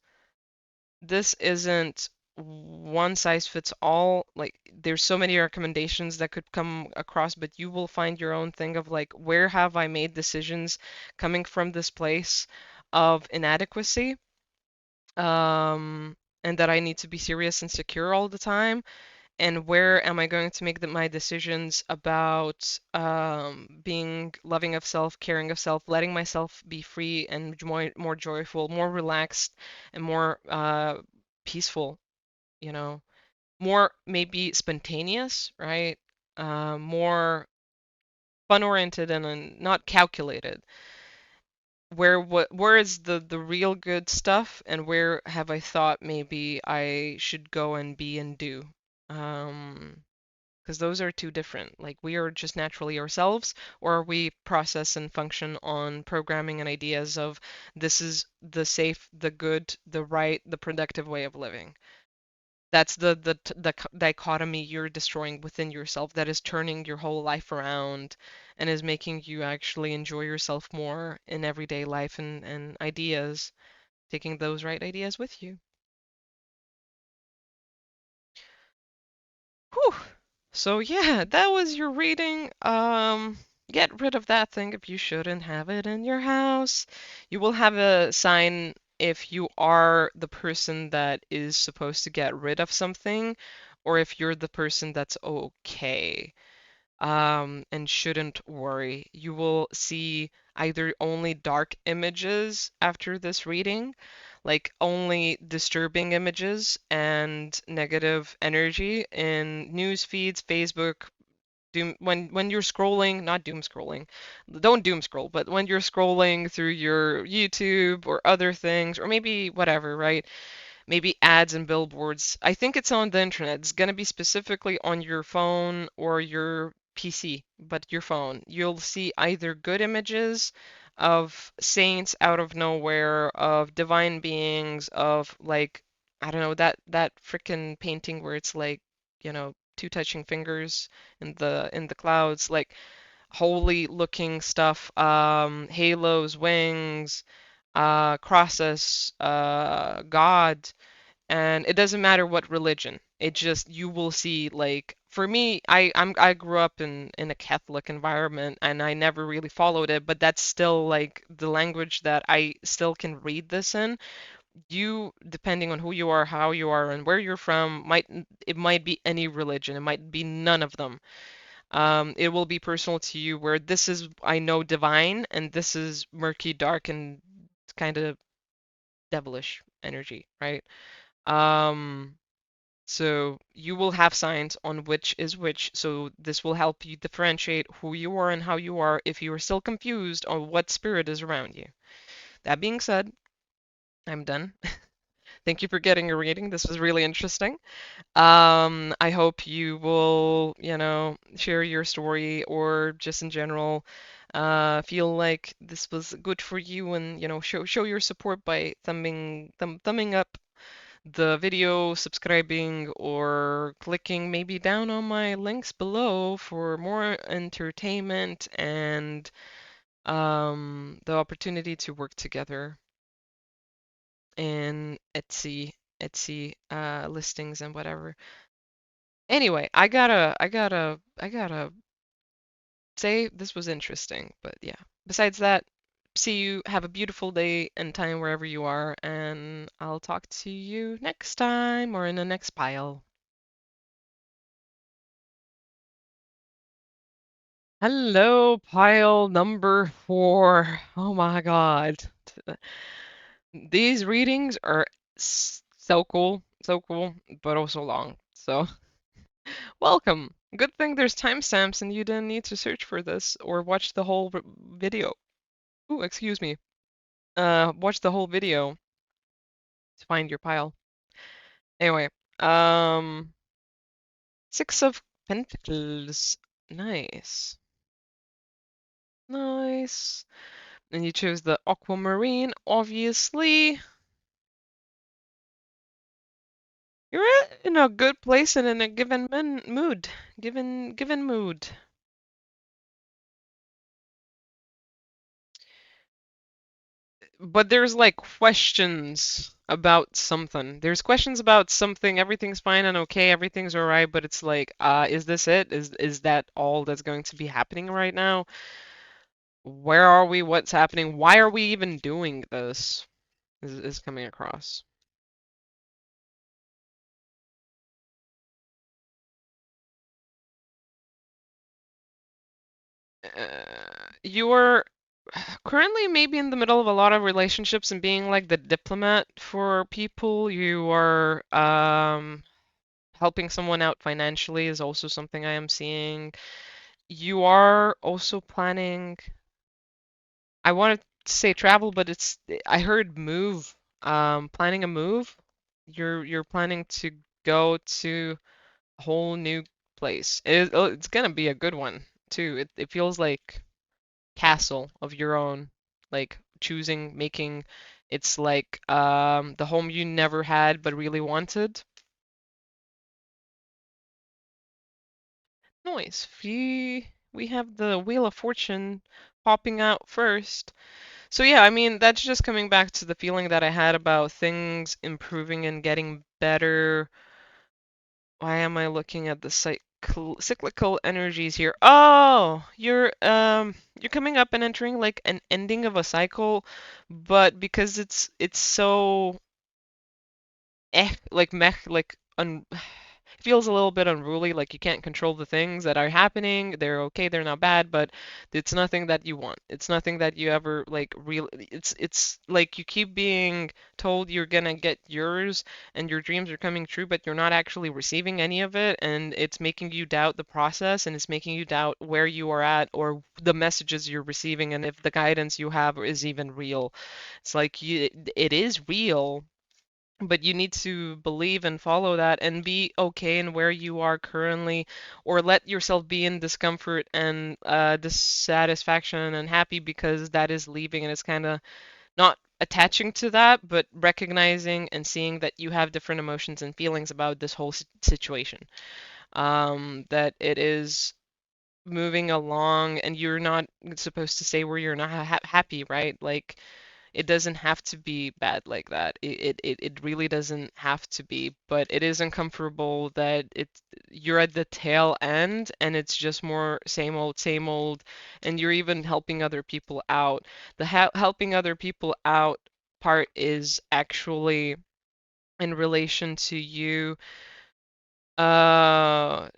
one size fits all. Like, there's so many recommendations that could come across, but you will find your own thing of like, where have I made decisions coming from this place of inadequacy, um, and that I need to be serious and secure all the time, and where am I going to make my decisions about being loving of self, caring of self, letting myself be free and more joyful, more relaxed, and more peaceful, you know, more maybe spontaneous, right? More fun-oriented and not calculated. Where is the real good stuff, and where have I thought maybe I should go and be and do? Um, because those are two different. Like we are just naturally ourselves, or we process and function on programming and ideas of this is the safe, the good, the right, the productive way of living. That's the dichotomy you're destroying within yourself that is turning your whole life around and is making you actually enjoy yourself more in everyday life and ideas, taking those right ideas with you. Whew. So yeah, that was your reading. Get rid of that thing if you shouldn't have it in your house. You will have a sign if you are the person that is supposed to get rid of something, or if you're the person that's okay, and shouldn't worry. You will see either only dark images after this reading, like only disturbing images and negative energy in news feeds, Facebook, doom when you're scrolling, not doom scrolling. Don't doom scroll, but when you're scrolling through your YouTube or other things, or maybe whatever, right? Maybe ads and billboards. I think it's on the internet. It's going to be specifically on your phone or your PC, but your phone. You'll see either good images of saints out of nowhere, of divine beings, of like, I don't know, that freaking painting where it's like, two touching fingers in the clouds, like holy looking stuff, halos, wings, crosses, God, and it doesn't matter what religion. It just you will see like for me, I grew up in a Catholic environment and I never really followed it, but that's still like the language that I still can read this in. You, depending on who you are, how you are, and where you're from, might it might be any religion. It might be none of them. It will be personal to you where this is I know divine and this is murky, dark, and kind of devilish energy, right? Um, so you will have signs on which is which. So this will help you differentiate who you are and how you are if you are still confused on what spirit is around you. That being said, I'm done. Thank you for getting a reading. This was really interesting. I hope you will, share your story or just in general, feel like this was good for you and, show your support by thumbing up the video, subscribing, or clicking maybe down on my links below for more entertainment and the opportunity to work together in Etsy listings and whatever. Anyway, I gotta say this was interesting, but yeah. Besides that, see you. Have a beautiful day and time wherever you are, and I'll talk to you next time or in the next pile. Hello, pile number 4. Oh my God. These readings are so cool, but also long. So, welcome. Good thing there's timestamps and you didn't need to search for this or watch the whole video. Ooh, excuse me. Watch the whole video to find your pile. Anyway, um, Six of Pentacles. Nice. Nice. And you chose the Aquamarine, obviously. You're in a good place and in a mood. Given mood. But there's like questions about something. There's questions about something. Everything's fine and okay. Everything's all right. But it's like, is this it? Is that all that's going to be happening right now? Where are we? What's happening? Why are we even doing this? Is coming across. You're currently maybe in the middle of a lot of relationships and being like the diplomat for people. You are helping someone out financially is also something I am seeing. You are also planning, I wanted to say travel, but I heard move. Planning a move. You're planning to go to a whole new place. It's gonna be a good one too. It feels like castle of your own, like choosing, making. It's like the home you never had but really wanted. Nice. We have the Wheel of Fortune popping out first. So yeah, I mean that's just coming back to the feeling that I had about things improving and getting better. Why am I looking at the cyclical energies here? Oh, you're coming up and entering like an ending of a cycle, but because it's so like meh, like un feels a little bit unruly, like you can't control the things that are happening. They're okay, they're not bad, but it's nothing that you want. It's nothing that you ever like real it's like you keep being told you're gonna get yours and your dreams are coming true, but you're not actually receiving any of it, and it's making you doubt the process and it's making you doubt where you are at or the messages you're receiving and if the guidance you have is even real. It's like it is real, but you need to believe and follow that and be okay in where you are currently, or let yourself be in discomfort and dissatisfaction and happy because that is leaving and it's kind of not attaching to that, but recognizing and seeing that you have different emotions and feelings about this whole situation. That it is. moving along, and you're not supposed to say where you're not happy, right? Like it doesn't have to be bad like that. It really doesn't have to be, but it is uncomfortable that you're at the tail end and it's just more same old, and you're even helping other people out. The helping other people out part is actually in relation to you uh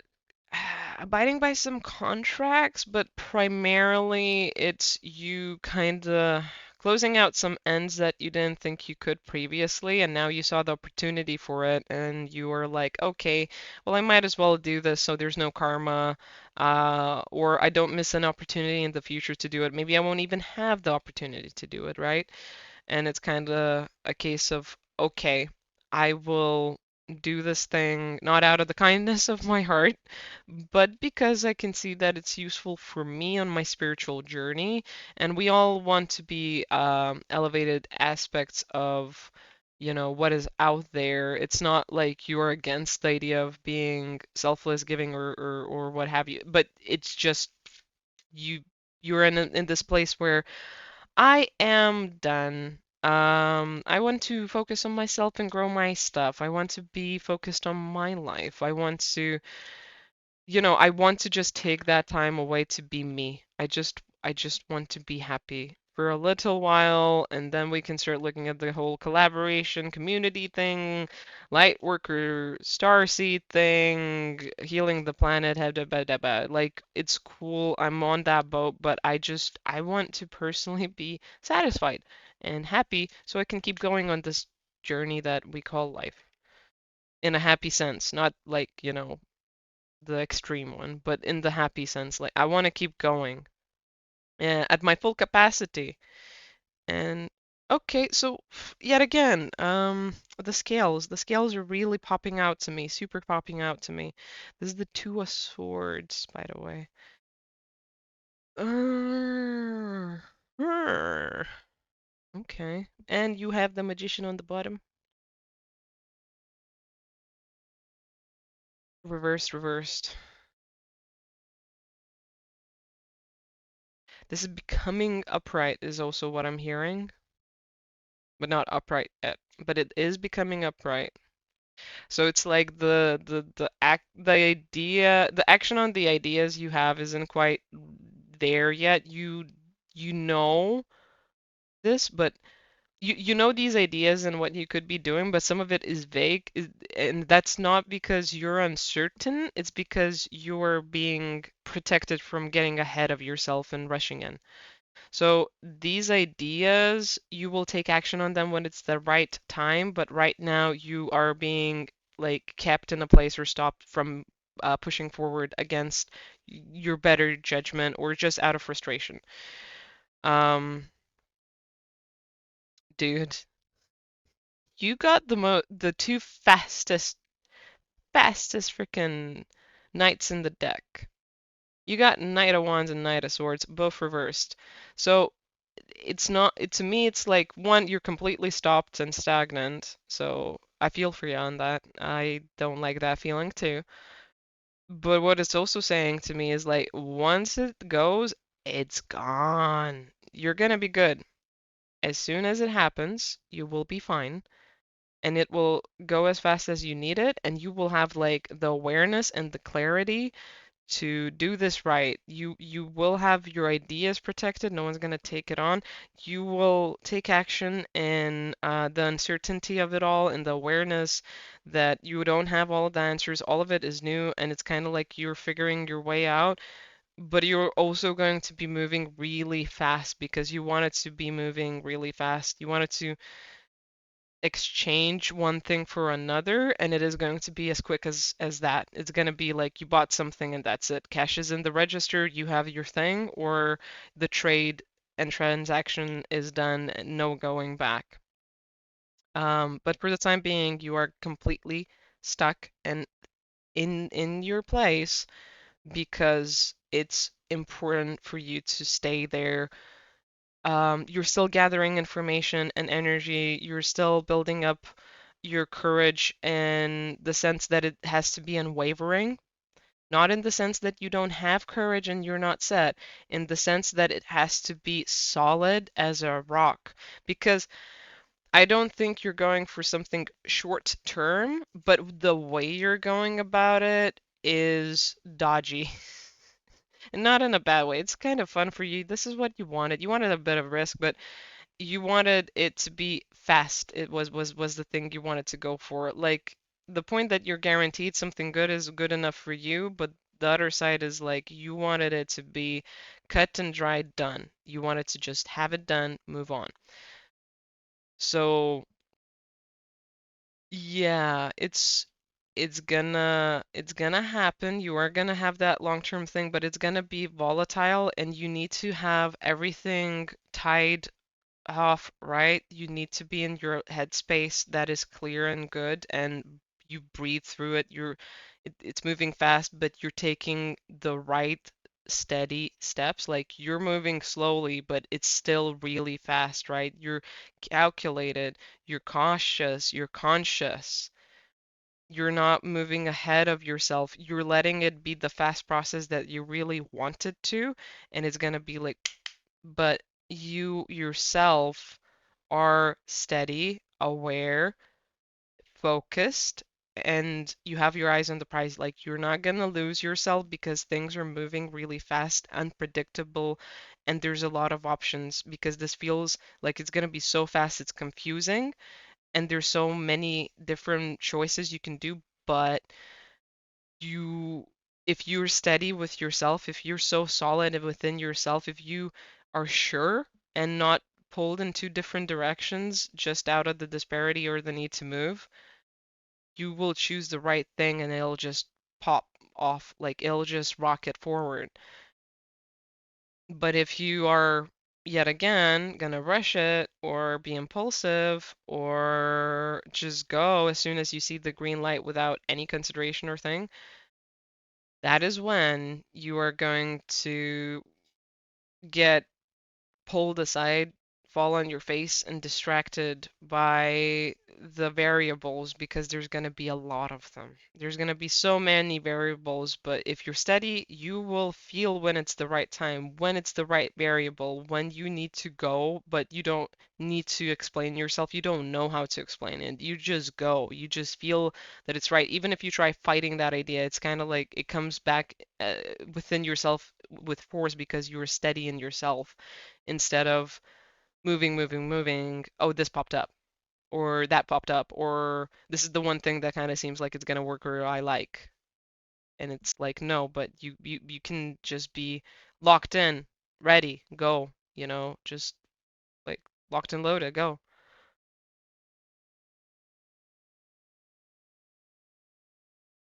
abiding by some contracts, but primarily it's you kind of closing out some ends that you didn't think you could previously, and now you saw the opportunity for it, and you were like, okay, well, I might as well do this so there's no karma, or I don't miss an opportunity in the future to do it. Maybe I won't even have the opportunity to do it, right? And it's kind of a case of, okay, I will do this thing not out of the kindness of my heart, but because I can see that it's useful for me on my spiritual journey. And we all want to be elevated aspects of, what is out there. It's not like you're against the idea of being selfless, giving, or what have you, but it's just you you're in this place where I am done. I want to focus on myself and grow my stuff. I want to be focused on my life. I want to just take that time away to be me. I just want to be happy for a little while, and then we can start looking at the whole collaboration community thing, light worker starseed thing, healing the planet, like it's cool. I'm on that boat, but I want to personally be satisfied and happy so I can keep going on this journey that we call life in a happy sense, not like, the extreme one, but in the happy sense. Like I want to keep going at my full capacity. And okay, so yet again, the scales are really popping out to me, super popping out to me. This is the Two of Swords, by the way. Uh, uh, okay, and you have the Magician on the bottom, reversed, reversed. This is becoming upright, is also what I'm hearing, but not upright yet. But it is becoming upright. So it's like the action on the ideas you have isn't quite there yet. You know this, but you know these ideas and what you could be doing, but some of it is vague, and that's not because you're uncertain, it's because you're being protected from getting ahead of yourself and rushing in. So these ideas, you will take action on them when it's the right time, but right now you are being like kept in a place or stopped from pushing forward against your better judgment or just out of frustration. Um, Dude, you got the two fastest freaking knights in the deck. You got Knight of Wands and Knight of Swords, both reversed. So it's not to me it's like one, you're completely stopped and stagnant, so I feel for you on that. I don't like that feeling too, but what it's also saying to me is like once it goes, it's gone. You're gonna be good. As soon as it happens, you will be fine, and it will go as fast as you need it, and you will have like the awareness and the clarity to do this right. You will have your ideas protected. No one's gonna take it on. You will take action in the uncertainty of it all and the awareness that you don't have all of the answers. All of it is new, and it's kind of like you're figuring your way out. But you're also going to be moving really fast because you want it to be moving really fast. You want it to exchange one thing for another, and it is going to be as quick as that. It's going to be like you bought something and that's it. Cash is in the register, you have your thing, or the trade and transaction is done, no going back. But for the time being, you are completely stuck and in your place because it's important for you to stay there. You're still gathering information and energy. You're still building up your courage in the sense that it has to be unwavering. Not in the sense that you don't have courage and you're not set, in the sense that it has to be solid as a rock. Because I don't think you're going for something short term, but the way you're going about it is dodgy. And not in a bad way. It's kind of fun for you. This is what you wanted. You wanted a bit of risk, but you wanted it to be fast. It was the thing you wanted to go for. Like the point that you're guaranteed something good is good enough for you, but the other side is like you wanted it to be cut and dried done. You wanted to just have it done, move on. So yeah, it's gonna happen. You are gonna have that long-term thing, but it's gonna be volatile and you need to have everything tied off, right? You need to be in your headspace that is clear and good and you breathe through it. It's moving fast, but you're taking the right steady steps. Like you're moving slowly, but it's still really fast, right? You're calculated, you're cautious, you're conscious. You're not moving ahead of yourself. You're letting it be the fast process that you really wanted to, and it's gonna be like, but you yourself are steady, aware, focused, and you have your eyes on the prize. Like you're not gonna lose yourself because things are moving really fast, unpredictable, and there's a lot of options because this feels like it's gonna be so fast, it's confusing, and there's so many different choices you can do, but you if you're steady with yourself, if you're so solid within yourself, if you are sure and not pulled in two different directions just out of the disparity or the need to move, you will choose the right thing and it'll just pop off, like it'll just rocket forward. But if you are yet again gonna rush it or be impulsive or just go as soon as you see the green light without any consideration or thing, that is when you are going to get pulled aside, fall on your face, and distracted by the variables because there's going to be a lot of them. There's going to be so many variables, but if you're steady, you will feel when it's the right time, when it's the right variable, when you need to go, but you don't need to explain yourself. You don't know how to explain it. You just go. You just feel that it's right. Even if you try fighting that idea, it's kind of like it comes back within yourself with force because you're steady in yourself instead of moving. Oh, this popped up, or that popped up, or this is the one thing that kind of seems like it's gonna work or I like. And it's like, no, but you can just be locked in, ready, go, just like locked and loaded, go.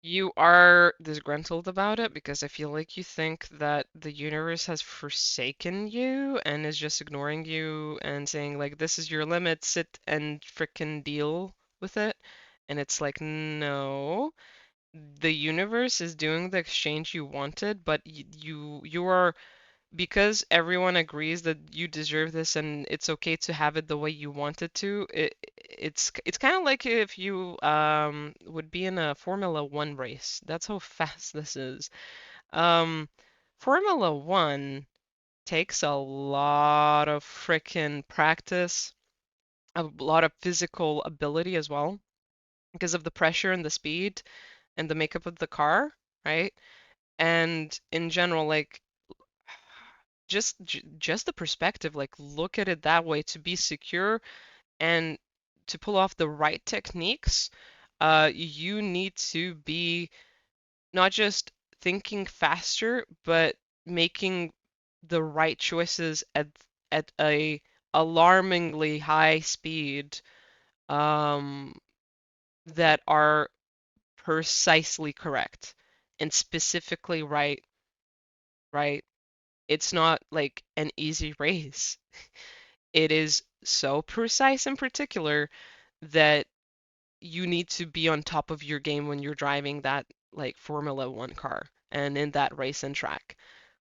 You are disgruntled about it because I feel like you think that the universe has forsaken you and is just ignoring you and saying like this is your limit, sit and frickin' deal with it. And it's like, no, the universe is doing the exchange you wanted, but you are because everyone agrees that you deserve this and it's okay to have it the way you want it to, it's kind of like if you would be in a Formula One race. That's how fast this is. Um, Formula One takes a lot of freaking practice, a lot of physical ability as well, because of the pressure and the speed and the makeup of the car, right? And in general, like just the perspective, like look at it that way to be secure and to pull off the right techniques, you need to be not just thinking faster, but making the right choices at a alarmingly high speed, um, that are precisely correct and specifically right, right? It's not like an easy race. It is so precise and particular that you need to be on top of your game when you're driving that like Formula One car and in that race and track.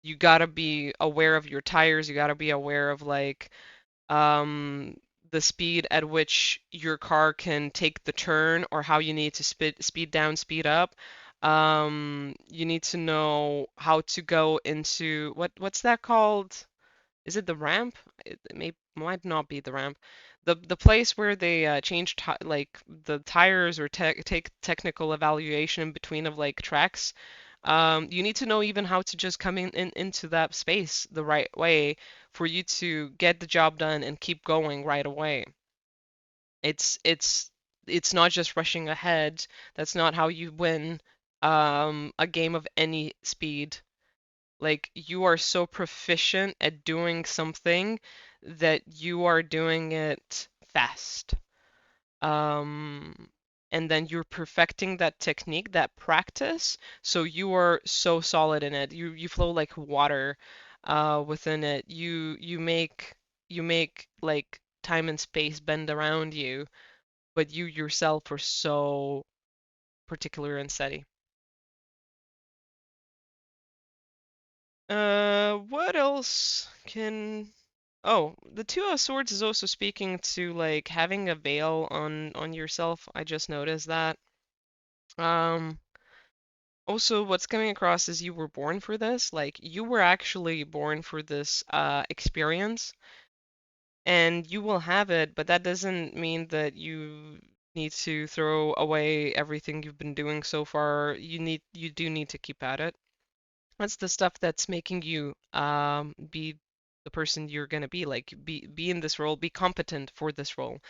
You gotta be aware of your tires, you gotta be aware of like um the speed at which your car can take the turn or how you need to speed down, speed up. You need to know how to go into what's that called? Is it the ramp? It might not be the ramp. The place where they change ti like the tires or take technical evaluation in between of like tracks. You need to know even how to just come into that space the right way for you to get the job done and keep going right away. It's it's it's not just rushing ahead. That's not how you win a game of any speed. Like you are so proficient at doing something that you are doing it fast. Um, and then you're perfecting that technique, that practice, so you are so solid in it. You flow like water within it. You make like time and space bend around you, but you yourself are so particular and steady. What else can Oh, the Two of Swords is also speaking to like having a veil on yourself. I just noticed that. Um, Also what's coming across is you were born for this. Like you were actually born for this experience and you will have it, but that doesn't mean that you need to throw away everything you've been doing so far. You do need to keep at it. That's the stuff that's making you be the person you're gonna be. Like be in this role, be competent for this role.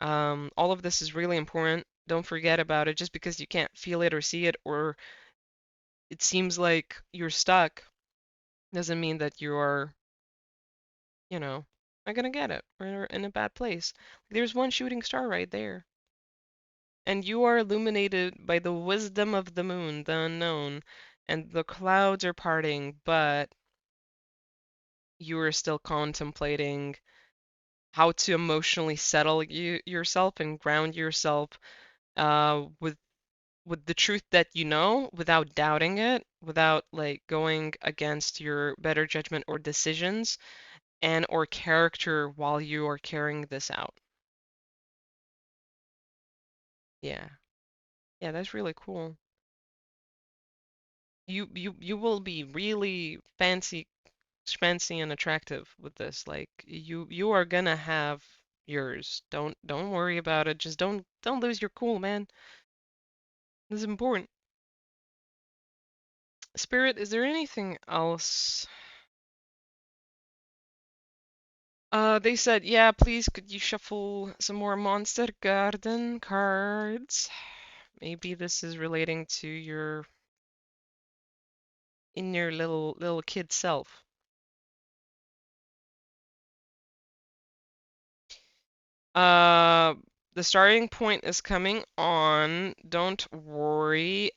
All of this is really important. Don't forget about it. Just because you can't feel it or see it, or it seems like you're stuck, doesn't mean that you're, you know, not gonna get it or in a bad place. There's one shooting star right there. And you are illuminated by the wisdom of the moon, the unknown, and the clouds are parting, but you are still contemplating how to emotionally settle yourself and ground yourself with the truth that you know without doubting it, without like going against your better judgment or decisions and or character while you are carrying this out. Yeah. Yeah, that's really cool. You will be really fancy and attractive with this. Like you are gonna have yours. Don't worry about it. Just don't lose your cool, man. This is important. Spirit, is there anything else? They said, yeah, please could you shuffle some more Monster Garden cards? Maybe this is relating to your inner little kid self. Uh, the starting point is coming on. Don't worry.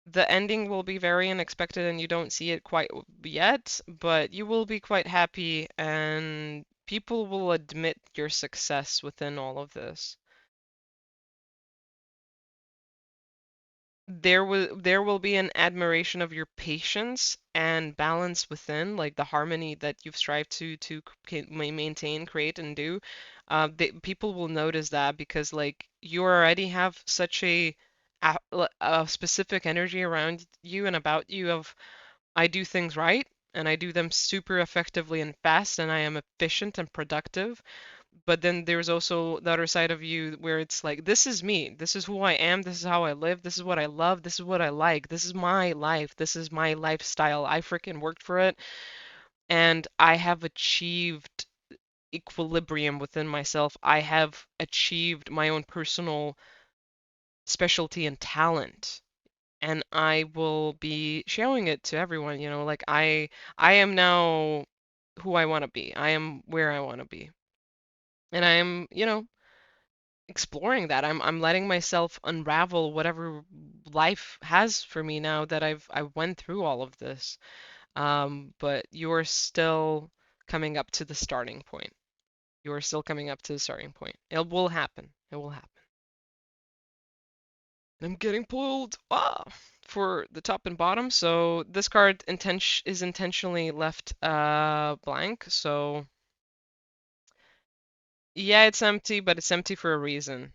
The ending will be very unexpected and you don't see it quite yet, but you will be quite happy and people will admit your success within all of this. There will be an admiration of your patience and balance within, like the harmony that you've strived to maintain, create, and do. People will notice that because like you already have such a specific energy around you and about you of I do things right and I do them super effectively and fast and I am efficient and productive. But then there's also the other side of you where it's like, this is me. This is who I am. This is how I live. This is what I love. This is what I like. This is my life. This is my lifestyle. I freaking worked for it. And I have achieved equilibrium within myself. I have achieved my own personal specialty and talent. And I will be showing it to everyone, like I am now who I want to be. I am where I want to be. And I am, exploring that. I'm letting myself unravel whatever life has for me now that I went through all of this. But you're still coming up to the starting point. You're still coming up to the starting point. It will happen. It will happen. I'm getting pulled for the top and bottom. So this card is intentionally left blank. So yeah, it's empty, but it's empty for a reason.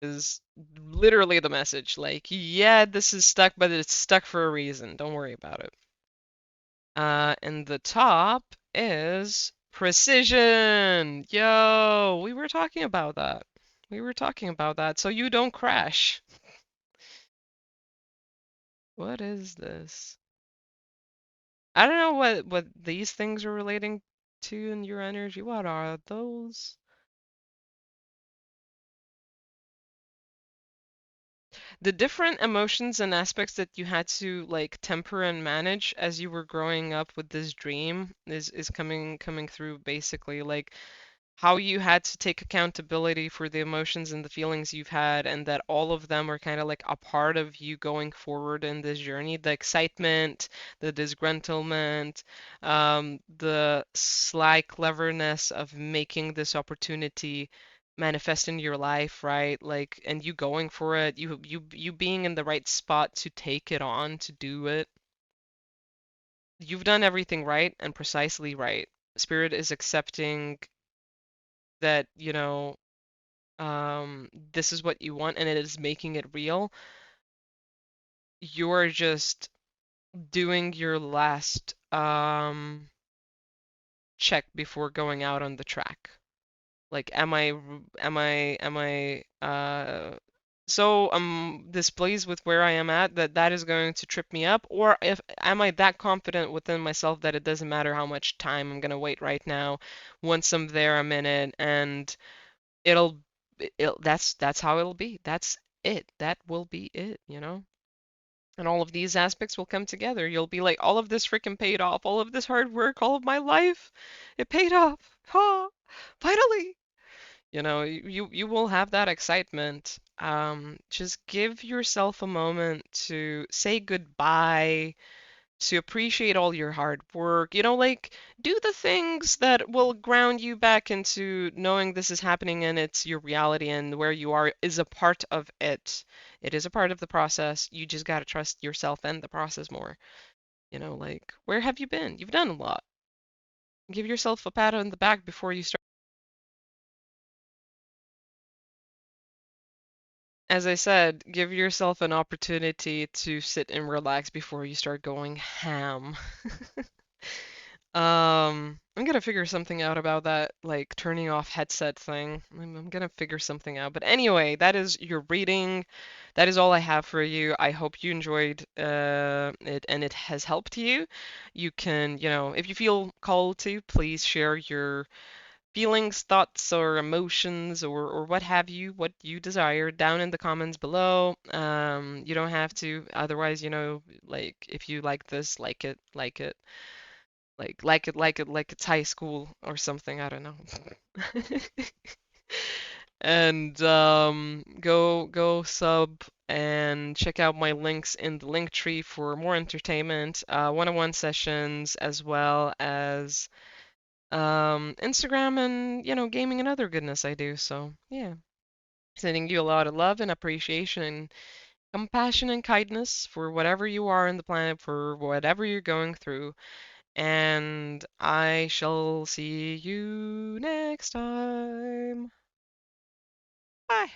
is literally the message. Like, yeah, this is stuck, but it's stuck for a reason. Don't worry about it. And the top is precision. Yo, we were talking about that. We were talking about that. So you don't crash. What is this? I don't know what these things are relating to in your energy. What are those? The different emotions and aspects that you had to like temper and manage as you were growing up with this dream is coming through basically like how you had to take accountability for the emotions and the feelings you've had, and that all of them are kind of like a part of you going forward in this journey. The excitement, the disgruntlement, the sly cleverness of making this opportunity manifest in your life, right? Like, and you going for it, you being in the right spot to take it on, to do it. You've done everything right and precisely right. Spirit is accepting that, this is what you want and it is making it real. You're just doing your last check before going out on the track. Like, am I so displeased with where I am at that that is going to trip me up, or if am I that confident within myself that it doesn't matter how much time I'm gonna wait right now. Once I'm there, I'm in it, and it'll that's how it'll be. That's it. That will be it. And all of these aspects will come together. You'll be like, all of this freaking paid off. All of this hard work, all of my life, it paid off. Ha! Finally. You will have that excitement. Just give yourself a moment to say goodbye, to appreciate all your hard work. Like do the things that will ground you back into knowing this is happening and it's your reality and where you are is a part of it. It is a part of the process. You just got to trust yourself and the process more. Like where have you been? You've done a lot. Give yourself a pat on the back before you start. As I said, give yourself an opportunity to sit and relax before you start going ham. I'm gonna figure something out about that, like turning off headset thing. I'm gonna figure something out. But anyway, that is your reading. That is all I have for you. I hope you enjoyed it and it has helped you. You can, if you feel called to, please share your feelings, thoughts, or emotions, or what have you, what you desire, down in the comments below. You don't have to. Otherwise, like if you like this, like it. Like it's high school or something. I don't know. And go sub and check out my links in the link tree for more entertainment, one-on-one sessions, as well as Instagram and gaming and other goodness I do. So yeah, sending you a lot of love and appreciation and compassion and kindness for whatever you are in the planet, for whatever you're going through. And I shall see you next time. Bye.